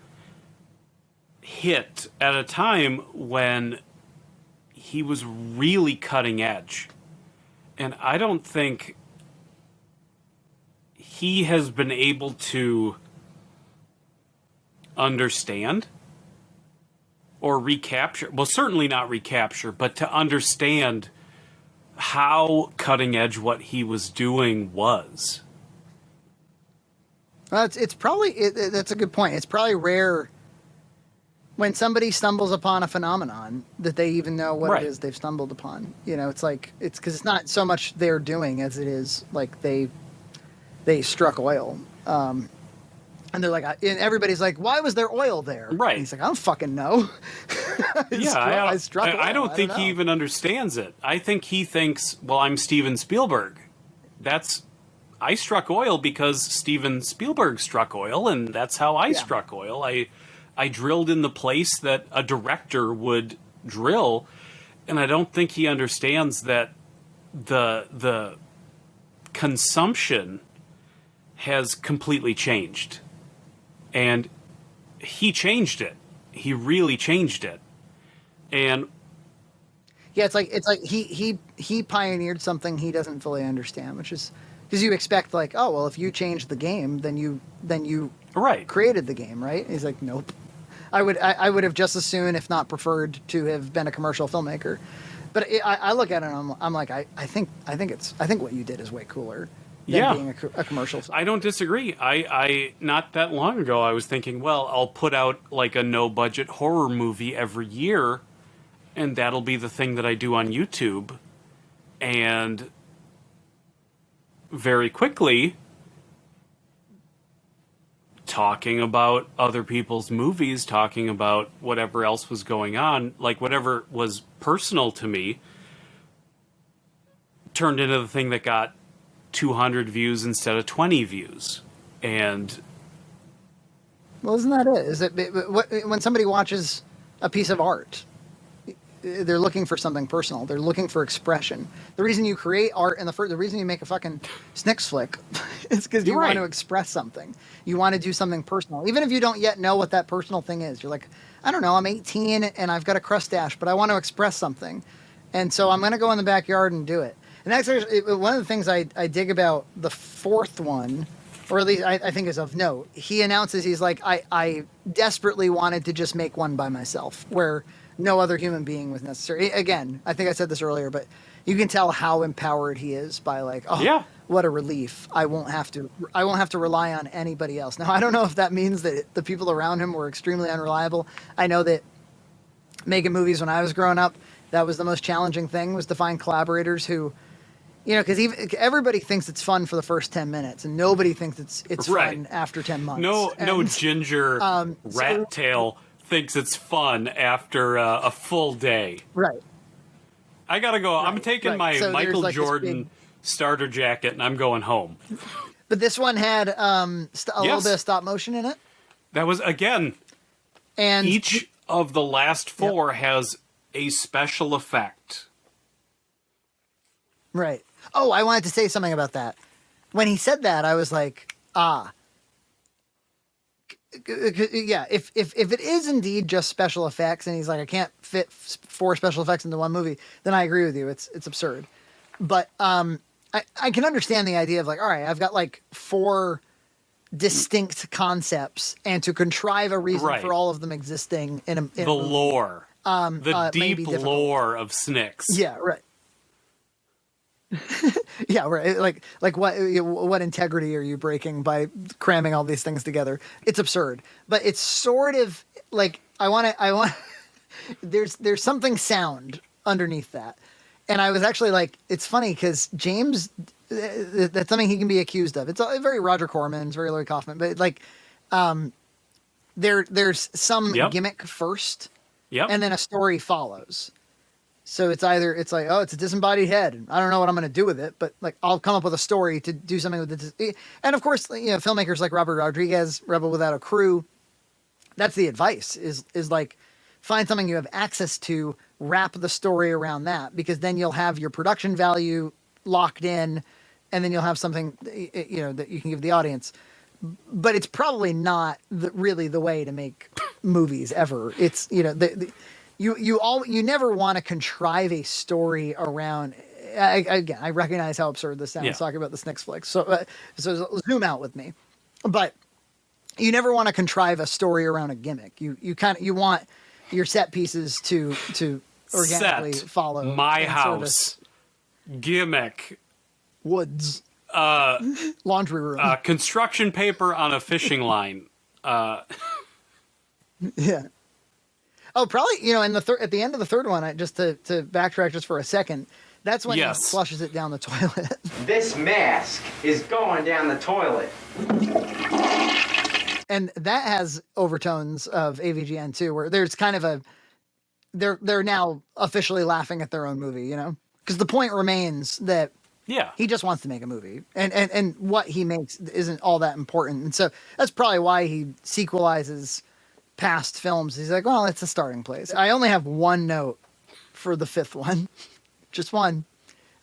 hit at a time when he was really cutting edge. And I don't think he has been able to understand or recapture, well, certainly not recapture, but to understand how cutting edge what he was doing was. Well, it's probably that's a good point. It's probably rare when somebody stumbles upon a phenomenon that they even know what Right. it is they've stumbled upon. It's because it's not so much they're doing as it is like they struck oil. And they're like, and everybody's like, why was there oil there? Right. And he's like, I don't fucking know. I struck oil. I don't think know. he even understands it. I think he thinks, well, I'm Steven Spielberg. I struck oil because Steven Spielberg struck oil, and that's how I struck oil. I drilled in the place that a director would drill, and I don't think he understands that the consumption has completely changed. And he changed it. He really changed it. And yeah, it's like he pioneered something he doesn't fully understand, which is because you expect like, oh well, if you changed the game, then you right. created the game, right? He's like, nope. I would have just as soon, if not preferred, to have been a commercial filmmaker. But I look at it and I'm like, I think what you did is way cooler than Yeah. being a commercial film. I don't disagree. I not that long ago, I was thinking, well, I'll put out like a no-budget horror movie every year, and that'll be the thing that I do on YouTube. And very quickly, talking about other people's movies, talking about whatever else was going on, like whatever was personal to me, turned into the thing that got 200 views instead of 20 views. And Well, isn't that it? Is it when somebody watches a piece of art, they're looking for something personal. They're looking for expression. The reason you create art and the reason you make a fucking SNIX flick is because you You're want right. to express something. You want to do something personal, even if you don't yet know what that personal thing is. You're like, I don't know, I'm 18 and I've got a crustache, but I want to express something, and so I'm going to go in the backyard and do it. And that's actually one of the things I dig about the fourth one, or at least I think is of note. He announces, he's like, I desperately wanted to just make one by myself where no other human being was necessary. Again, I think I said this earlier, but you can tell how empowered he is by like, oh, Yeah. what a relief. I won't have to rely on anybody else. Now, I don't know if that means that the people around him were extremely unreliable. I know that making movies when I was growing up, that was the most challenging thing, was to find collaborators who, you know, because everybody thinks it's fun for the first 10 minutes, and nobody thinks it's Right. fun after 10 months. no And- ginger rat tail thinks it's fun after a full day. Right. I gotta go. I'm taking right. my So there's, Michael like, this Jordan big- starter jacket and I'm going home. But this one had a little Yes. bit of stop motion in it. That was, again, And each of the last four has a special effect. Right. Oh, I wanted to say something about that. When he said that, I was like, yeah, if it is indeed just special effects, and he's like, I can't fit 4 special effects into one movie, then I agree with you. It's absurd. But I can understand the idea of like, all right, I've got like 4 distinct concepts, and to contrive a reason Right. for all of them existing in a The movie. lore. The may deep be difficult. lore of Snix. Yeah, right. Yeah, right. Like what integrity are you breaking by cramming all these things together? It's absurd, but it's sort of like I want. There's something sound underneath that, and I was actually like, it's funny because James, that's something he can be accused of. It's very Roger Corman, it's very Lloyd Kaufman, but like, there's some Yep. gimmick first, Yep. and then a story follows. So it's like, oh, it's a disembodied head. I don't know what I'm going to do with it, but like I'll come up with a story to do something with it. And of course, you know, filmmakers like Robert Rodriguez, Rebel Without a Crew, that's the advice is like find something you have access to, wrap the story around that, because then you'll have your production value locked in, and then you'll have something, you know, that you can give the audience. But it's probably not really the way to make movies ever. It's, you know, you never want to contrive a story around. Again, I recognize how absurd this sounds, Yeah. talking about the SNIX Flicks. So zoom out with me. But you never want to contrive a story around a gimmick. You want your set pieces to organically Set, follow my and house, gimmick, woods, laundry room. construction paper on a fishing line. Yeah. Oh, probably, you know, at the end of the third one, just to backtrack just for a second, that's when Yes. he flushes it down the toilet. This mask is going down the toilet. And that has overtones of AVGN too, where there's kind of they're now officially laughing at their own movie, you know? Because the point remains that Yeah. he just wants to make a movie, and what he makes isn't all that important. And so that's probably why he sequelizes past films. He's like, well, it's a starting place. I only have one note for the fifth one. Just one.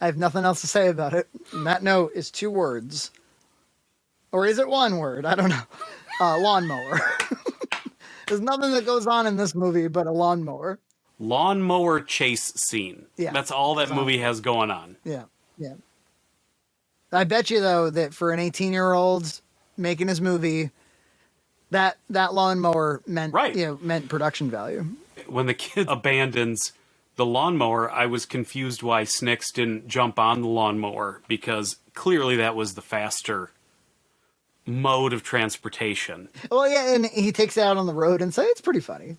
I have nothing else to say about it. And that note is 2 words. Or is it 1 word? I don't know. Lawnmower. There's nothing that goes on in this movie but a lawnmower. Lawnmower chase scene. Yeah. That's all that movie has going on. Yeah, yeah. I bet you, though, that for an 18-year-old making his movie, that lawnmower meant, Right. meant production value. When the kid abandons the lawnmower, I was confused why Snix didn't jump on the lawnmower, because clearly that was the faster mode of transportation. Well, yeah, and he takes it out on the road, and so it's pretty funny.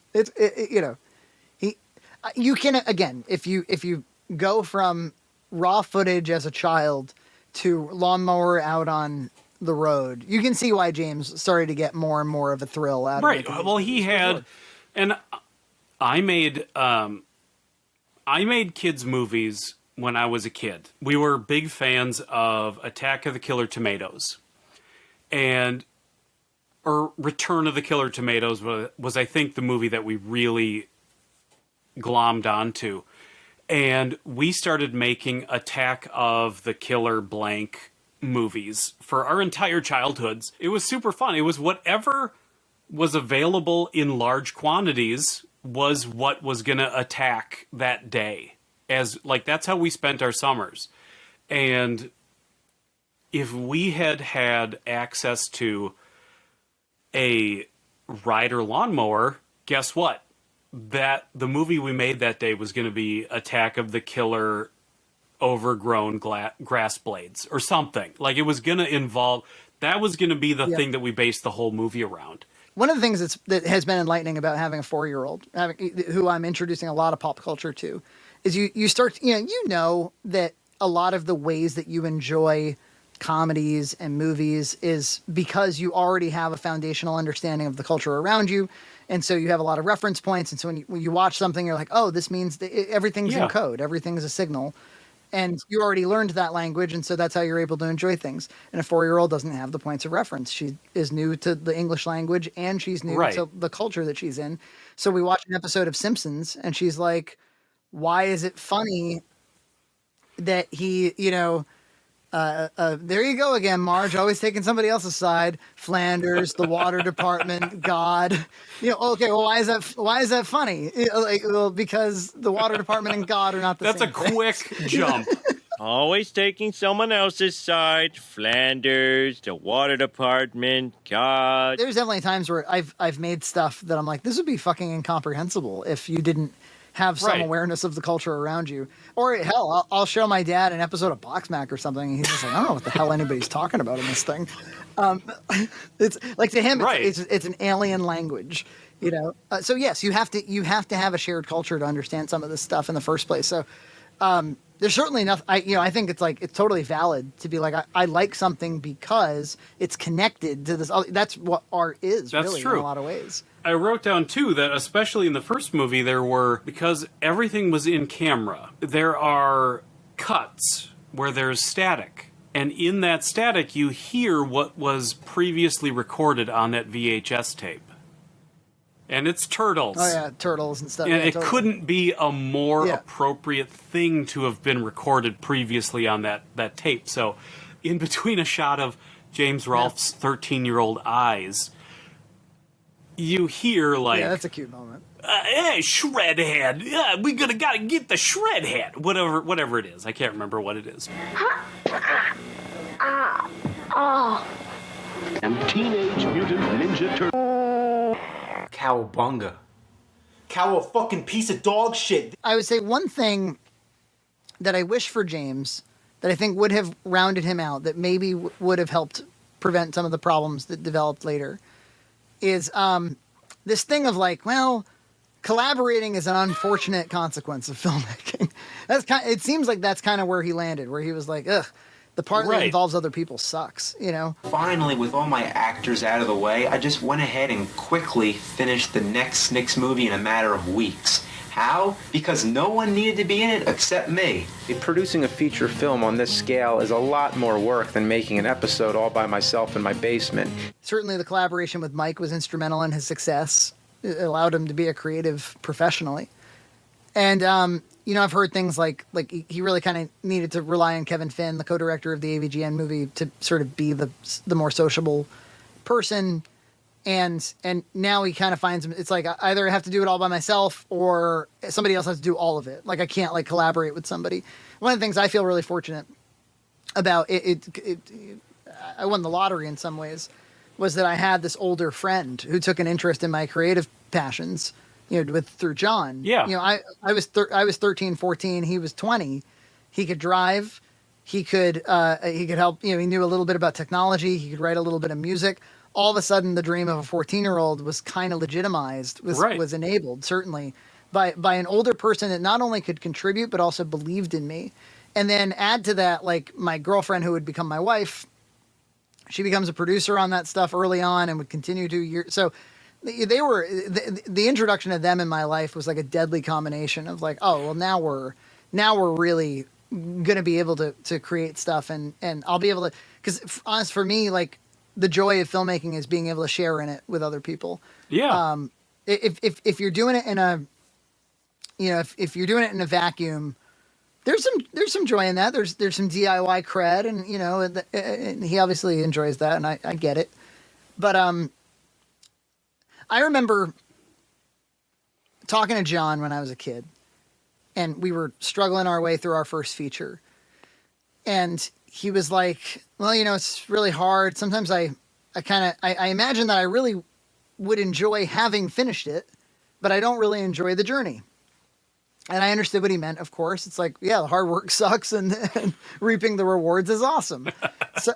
You can, again, if you go from raw footage as a child to lawnmower out on the road, you can see why James started to get more and more of a thrill out of it. Right. Well, he had, and I made kids movies when I was a kid. We were big fans of Attack of the Killer Tomatoes, or Return of the Killer Tomatoes was I think the movie that we really glommed onto. And we started making Attack of the Killer blank movies for our entire childhoods. It was super fun. It was whatever was available in large quantities was what was going to attack that day. That's how we spent our summers. And if we had had access to a rider lawnmower, guess what? That the movie we made that day was going to be Attack of the Killer overgrown grass blades or something. Like, it was going to involve, that was going to be the thing that we based the whole movie around. One of the things that has been enlightening about having a 4-year-old, who I'm introducing a lot of pop culture to, is you start, you know that a lot of the ways that you enjoy comedies and movies is because you already have a foundational understanding of the culture around you. And so you have a lot of reference points. And so when you watch something, you're like, oh, this means that everything's in code. Everything's a signal. And you already learned that language. And so that's how you're able to enjoy things. And a 4-year-old doesn't have the points of reference. She is new to the English language, and she's new to the culture that she's in. So we watch an episode of Simpsons, and she's like, why is it funny that he, there you go again, Marge, always taking somebody else's side. Flanders, the water department, God. Okay, well, why is that funny? Because the water department and God are not the same. That's a quick jump. Always taking someone else's side. Flanders, the water department, God. There's definitely times where I've made stuff that I'm like, this would be fucking incomprehensible if you didn't have some awareness of the culture around you. Or hell, I'll show my dad an episode of Boxmack or something, and he's just like, I don't know what the hell anybody's talking about in this thing. It's like, to him, it's an alien language, So yes, you have to have a shared culture to understand some of this stuff in the first place. So there's certainly enough. I think it's totally valid to be like, I like something because it's connected to this. That's what art is. That's really true. In a lot of ways. I wrote down, too, that especially in the first movie, because everything was in camera, there are cuts where there's static. And in that static, you hear what was previously recorded on that VHS tape. And it's turtles. Oh, yeah, turtles and stuff. And it couldn't be a more appropriate thing to have been recorded previously on that tape. So in between a shot of James Rolfe's 13-year-old eyes, you hear, like... Yeah, that's a cute moment. Hey, Shredhead! We gotta get the Shredhead! Whatever it is. I can't remember what it is. Teenage Mutant Ninja Turtle. Cowabunga. Cow a fucking piece of dog shit. I would say one thing that I wish for James, that I think would have rounded him out, that maybe would have helped prevent some of the problems that developed later, is this thing of like, well, collaborating is an unfortunate consequence of filmmaking. It seems like that's kind of where he landed, where he was like, ugh, the part that involves other people sucks, Finally, with all my actors out of the way, I just went ahead and quickly finished the next SNIX movie in a matter of weeks. How? Because no one needed to be in it except me. Producing a feature film on this scale is a lot more work than making an episode all by myself in my basement. Certainly the collaboration with Mike was instrumental in his success. It allowed him to be a creative professionally. And, I've heard things like he really kind of needed to rely on Kevin Finn, the co-director of the AVGN movie, to sort of be the more sociable person. And now he kind of finds, it's like, I either have to do it all by myself or somebody else has to do all of it. Like, I can't collaborate with somebody. One of the things I feel really fortunate about I won the lottery in some ways, was that I had this older friend who took an interest in my creative passions, through John. Yeah. I was 13, 14. He was 20. He could drive. He could help. He knew a little bit about technology. He could write a little bit of music. All of a sudden, the dream of a 14-year-old was kind of legitimized, was enabled, certainly, by an older person that not only could contribute, but also believed in me. And then add to that, like, my girlfriend, who would become my wife, she becomes a producer on that stuff early on and would continue to. So they were, the introduction of them in my life was like a deadly combination of like, oh, well, now we're really going to be able to create stuff, and I'll be able to, because honest, for me, like, the joy of filmmaking is being able to share in it with other people. Yeah. If you're doing it in a, if you're doing it in a vacuum, there's some joy in that. There's some DIY cred, and and he obviously enjoys that, and I get it. But I remember talking to John when I was a kid, and we were struggling our way through our first feature, and he was like, well, it's really hard. Sometimes I imagine that I really would enjoy having finished it, but I don't really enjoy the journey. And I understood what he meant, of course. It's like, yeah, the hard work sucks, and reaping the rewards is awesome. So,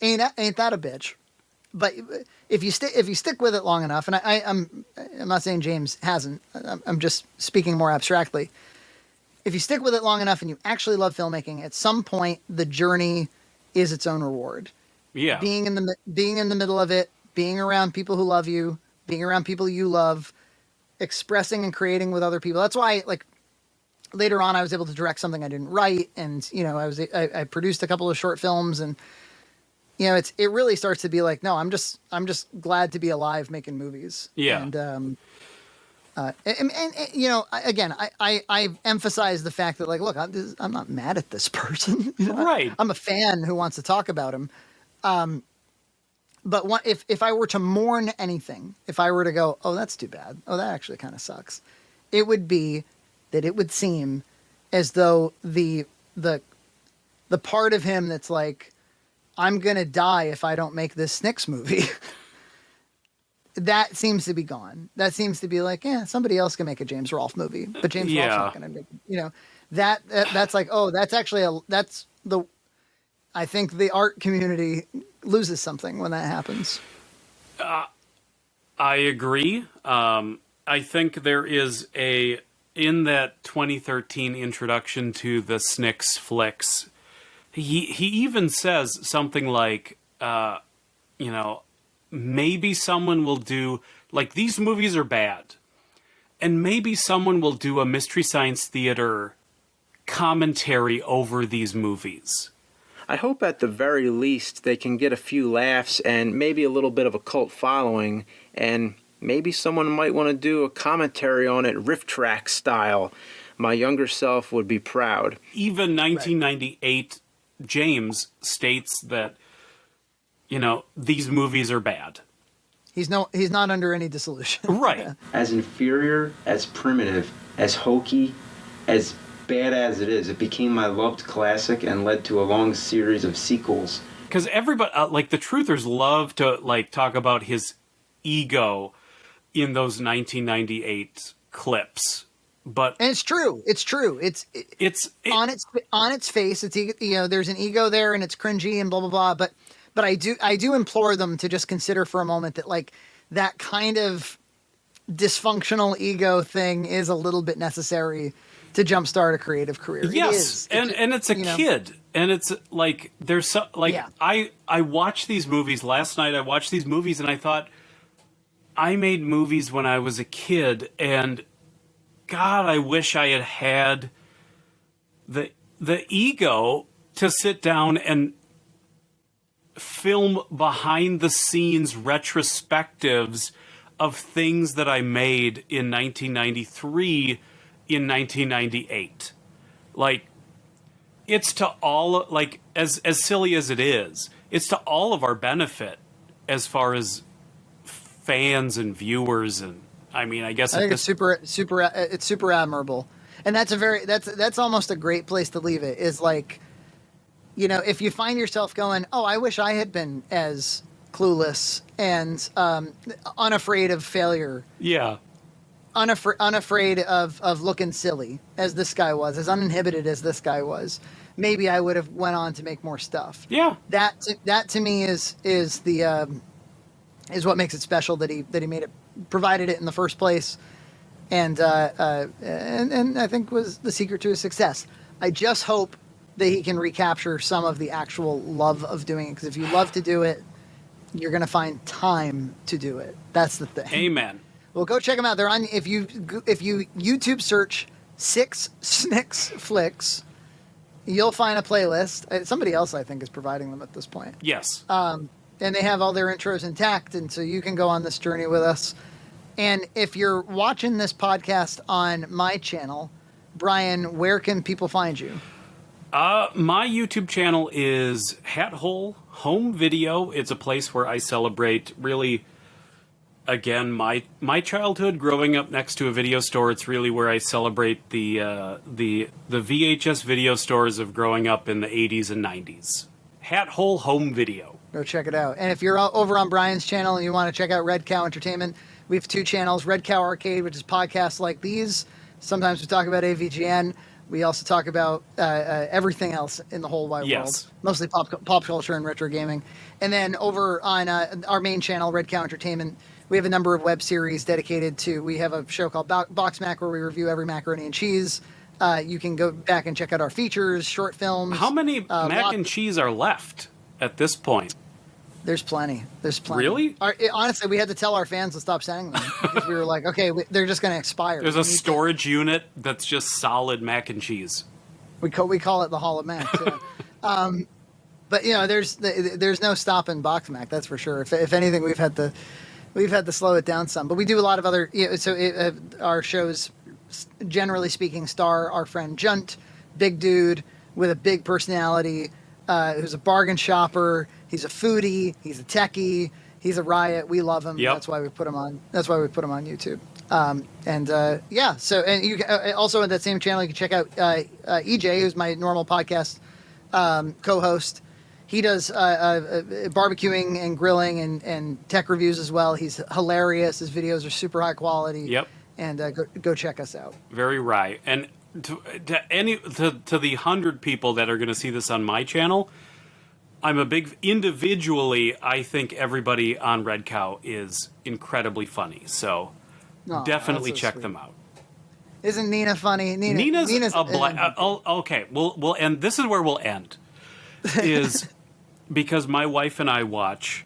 ain't that a bitch? But if you stick with it long enough, and I'm not saying James hasn't. I'm just speaking more abstractly. If you stick with it long enough and you actually love filmmaking, at some point the journey is its own reward. Yeah. Being in the middle of it, being around people who love you, being around people you love, expressing and creating with other people. That's why, like, later on I was able to direct something I didn't write, and I produced a couple of short films, and it really starts to be like, no, I'm just glad to be alive making movies. Yeah. And again, I emphasize the fact that, like, look, I'm not mad at this person. Right. I'm a fan who wants to talk about him. But if I were to mourn anything, if I were to go, oh, that's too bad, oh, that actually kind of sucks, it would be that it would seem as though the part of him that's like, I'm going to die if I don't make this Snix movie, that seems to be gone. That seems to be like, yeah, somebody else can make a James Rolfe movie, but James Rolfe's not going to make, that's like, oh, that's actually I think the art community loses something when that happens. I agree. I think there is in that 2013 introduction to the SNIX Flicks, he even says something like, maybe someone will do, like, these movies are bad, and maybe someone will do a Mystery Science Theater commentary over these movies. I hope at the very least they can get a few laughs and maybe a little bit of a cult following, and maybe someone might want to do a commentary on it riff track style. My younger self would be proud. Even 1998 James states that, these movies are bad. He's not under any dissolution. Right. Yeah. As inferior, as primitive, as hokey, as bad as it is, it became my loved classic and led to a long series of sequels. Because everybody, like, the truthers love to, like, talk about his ego in those 1998 clips. And it's true. It's on its face. It's there's an ego there, and it's cringy and blah blah blah. But I do implore them to just consider for a moment that, like, that kind of dysfunctional ego thing is a little bit necessary to jumpstart a creative career. Yes, and it's a kid, and it's like there's so, like, yeah. I watched these movies last night. I watched these movies, and I thought, I made movies when I was a kid, and God, I wish I had the ego to sit down and film behind the scenes retrospectives of things that I made in 1993, in 1998. Like, it's to all, like, as silly as it is, it's to all of our benefit as far as fans and viewers, and I mean, I guess I think it's super admirable, and that's almost a great place to leave it. Is like, if you find yourself going, oh, I wish I had been as clueless and unafraid of failure. Yeah. unafraid of looking silly as this guy was, as uninhibited as this guy was, maybe I would have went on to make more stuff. Yeah. That to me is what makes it special that he made it, provided it in the first place, and I think was the secret to his success. I just hope that he can recapture some of the actual love of doing it, because if you love to do it, you're going to find time to do it. That's the thing. Amen. Well, go check them out. They're on. If you YouTube search Six SNIX Flicks, you'll find a playlist. Somebody else, I think, is providing them at this point. Yes. And they have all their intros intact, and so you can go on this journey with us. And if you're watching this podcast on my channel, Brian, where can people find you? My YouTube channel is Hat Hole Home Video. It's a place where I celebrate, really, again, my childhood growing up next to a video store. It's really where I celebrate the VHS video stores of growing up in the 80s and 90s. Hat Hole Home Video. Go check it out. And if you're over on Brian's channel and you want to check out Red Cow Entertainment, we have 2 channels. Red Cow Arcade, which is podcasts like these. Sometimes we talk about AVGN. We also talk about everything else in the whole wide world, mostly pop culture and retro gaming. And then over on our main channel, Red Cow Entertainment, we have a number of web series dedicated to. We have a show called Box Mac, where we review every macaroni and cheese. You can go back and check out our features, short films. How many mac and cheese are left at this point? There's plenty. Really? Honestly, we had to tell our fans to stop sending them because we were like, okay, they're just going to expire. There's a storage unit that's just solid mac and cheese. We call it the Hall of Mac. Yeah. But there's no stopping Box Mac, that's for sure. If anything, we've had to slow it down some. But we do a lot of other. Our shows, generally speaking, star our friend Junt, big dude with a big personality, who's a bargain shopper. He's a foodie. He's a techie. He's a riot. We love him. Yep. That's why we put him on. That's why we put him on YouTube. So you also on that same channel you can check out EJ, who's my normal podcast co-host. He does barbecuing and grilling and tech reviews as well. He's hilarious. His videos are super high quality. Yep. And go check us out. Very right. And to the 100 people that are going to see this on my channel, I'm a big individually. I think everybody on Red Cow is incredibly funny. So definitely check them out. Isn't Nina funny? Nina's okay. We'll end. This is where we'll end. Is because my wife and I watch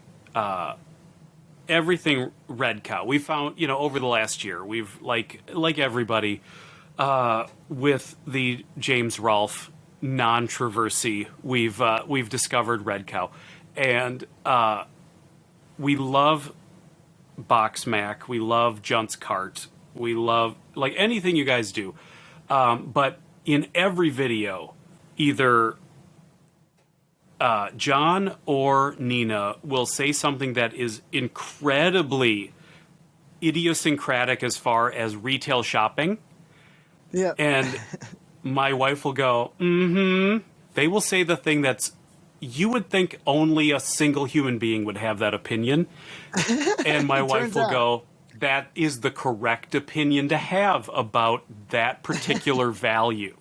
everything Red Cow. We found, over the last year, we've like everybody with the James Rolfe non-traversy, we've discovered Red Cow, and we love Box Mac, we love Junt's Cart, we love anything you guys do, but in every video, either John or Nina will say something that is incredibly idiosyncratic as far as retail shopping. Yeah. And my wife will go, mm-hmm. They will say the thing that's, you would think only a single human being would have that opinion. And my wife will go, that is the correct opinion to have about that particular value.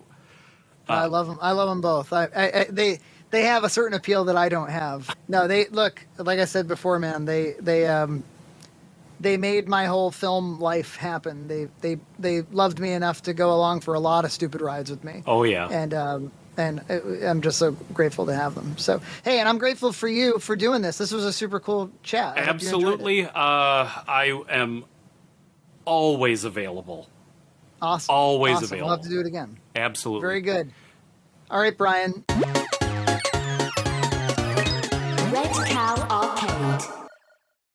I love them. I love them both. They have a certain appeal that I don't have. No, they look, like I said before, man, they made my whole film life happen. They loved me enough to go along for a lot of stupid rides with me. Oh yeah. And I'm just so grateful to have them. So, hey, and I'm grateful for you for doing this. This was a super cool chat. Absolutely. I am always available. Awesome. Always awesome. available. We'll have to do it again. Absolutely. Very good. All right, Brian.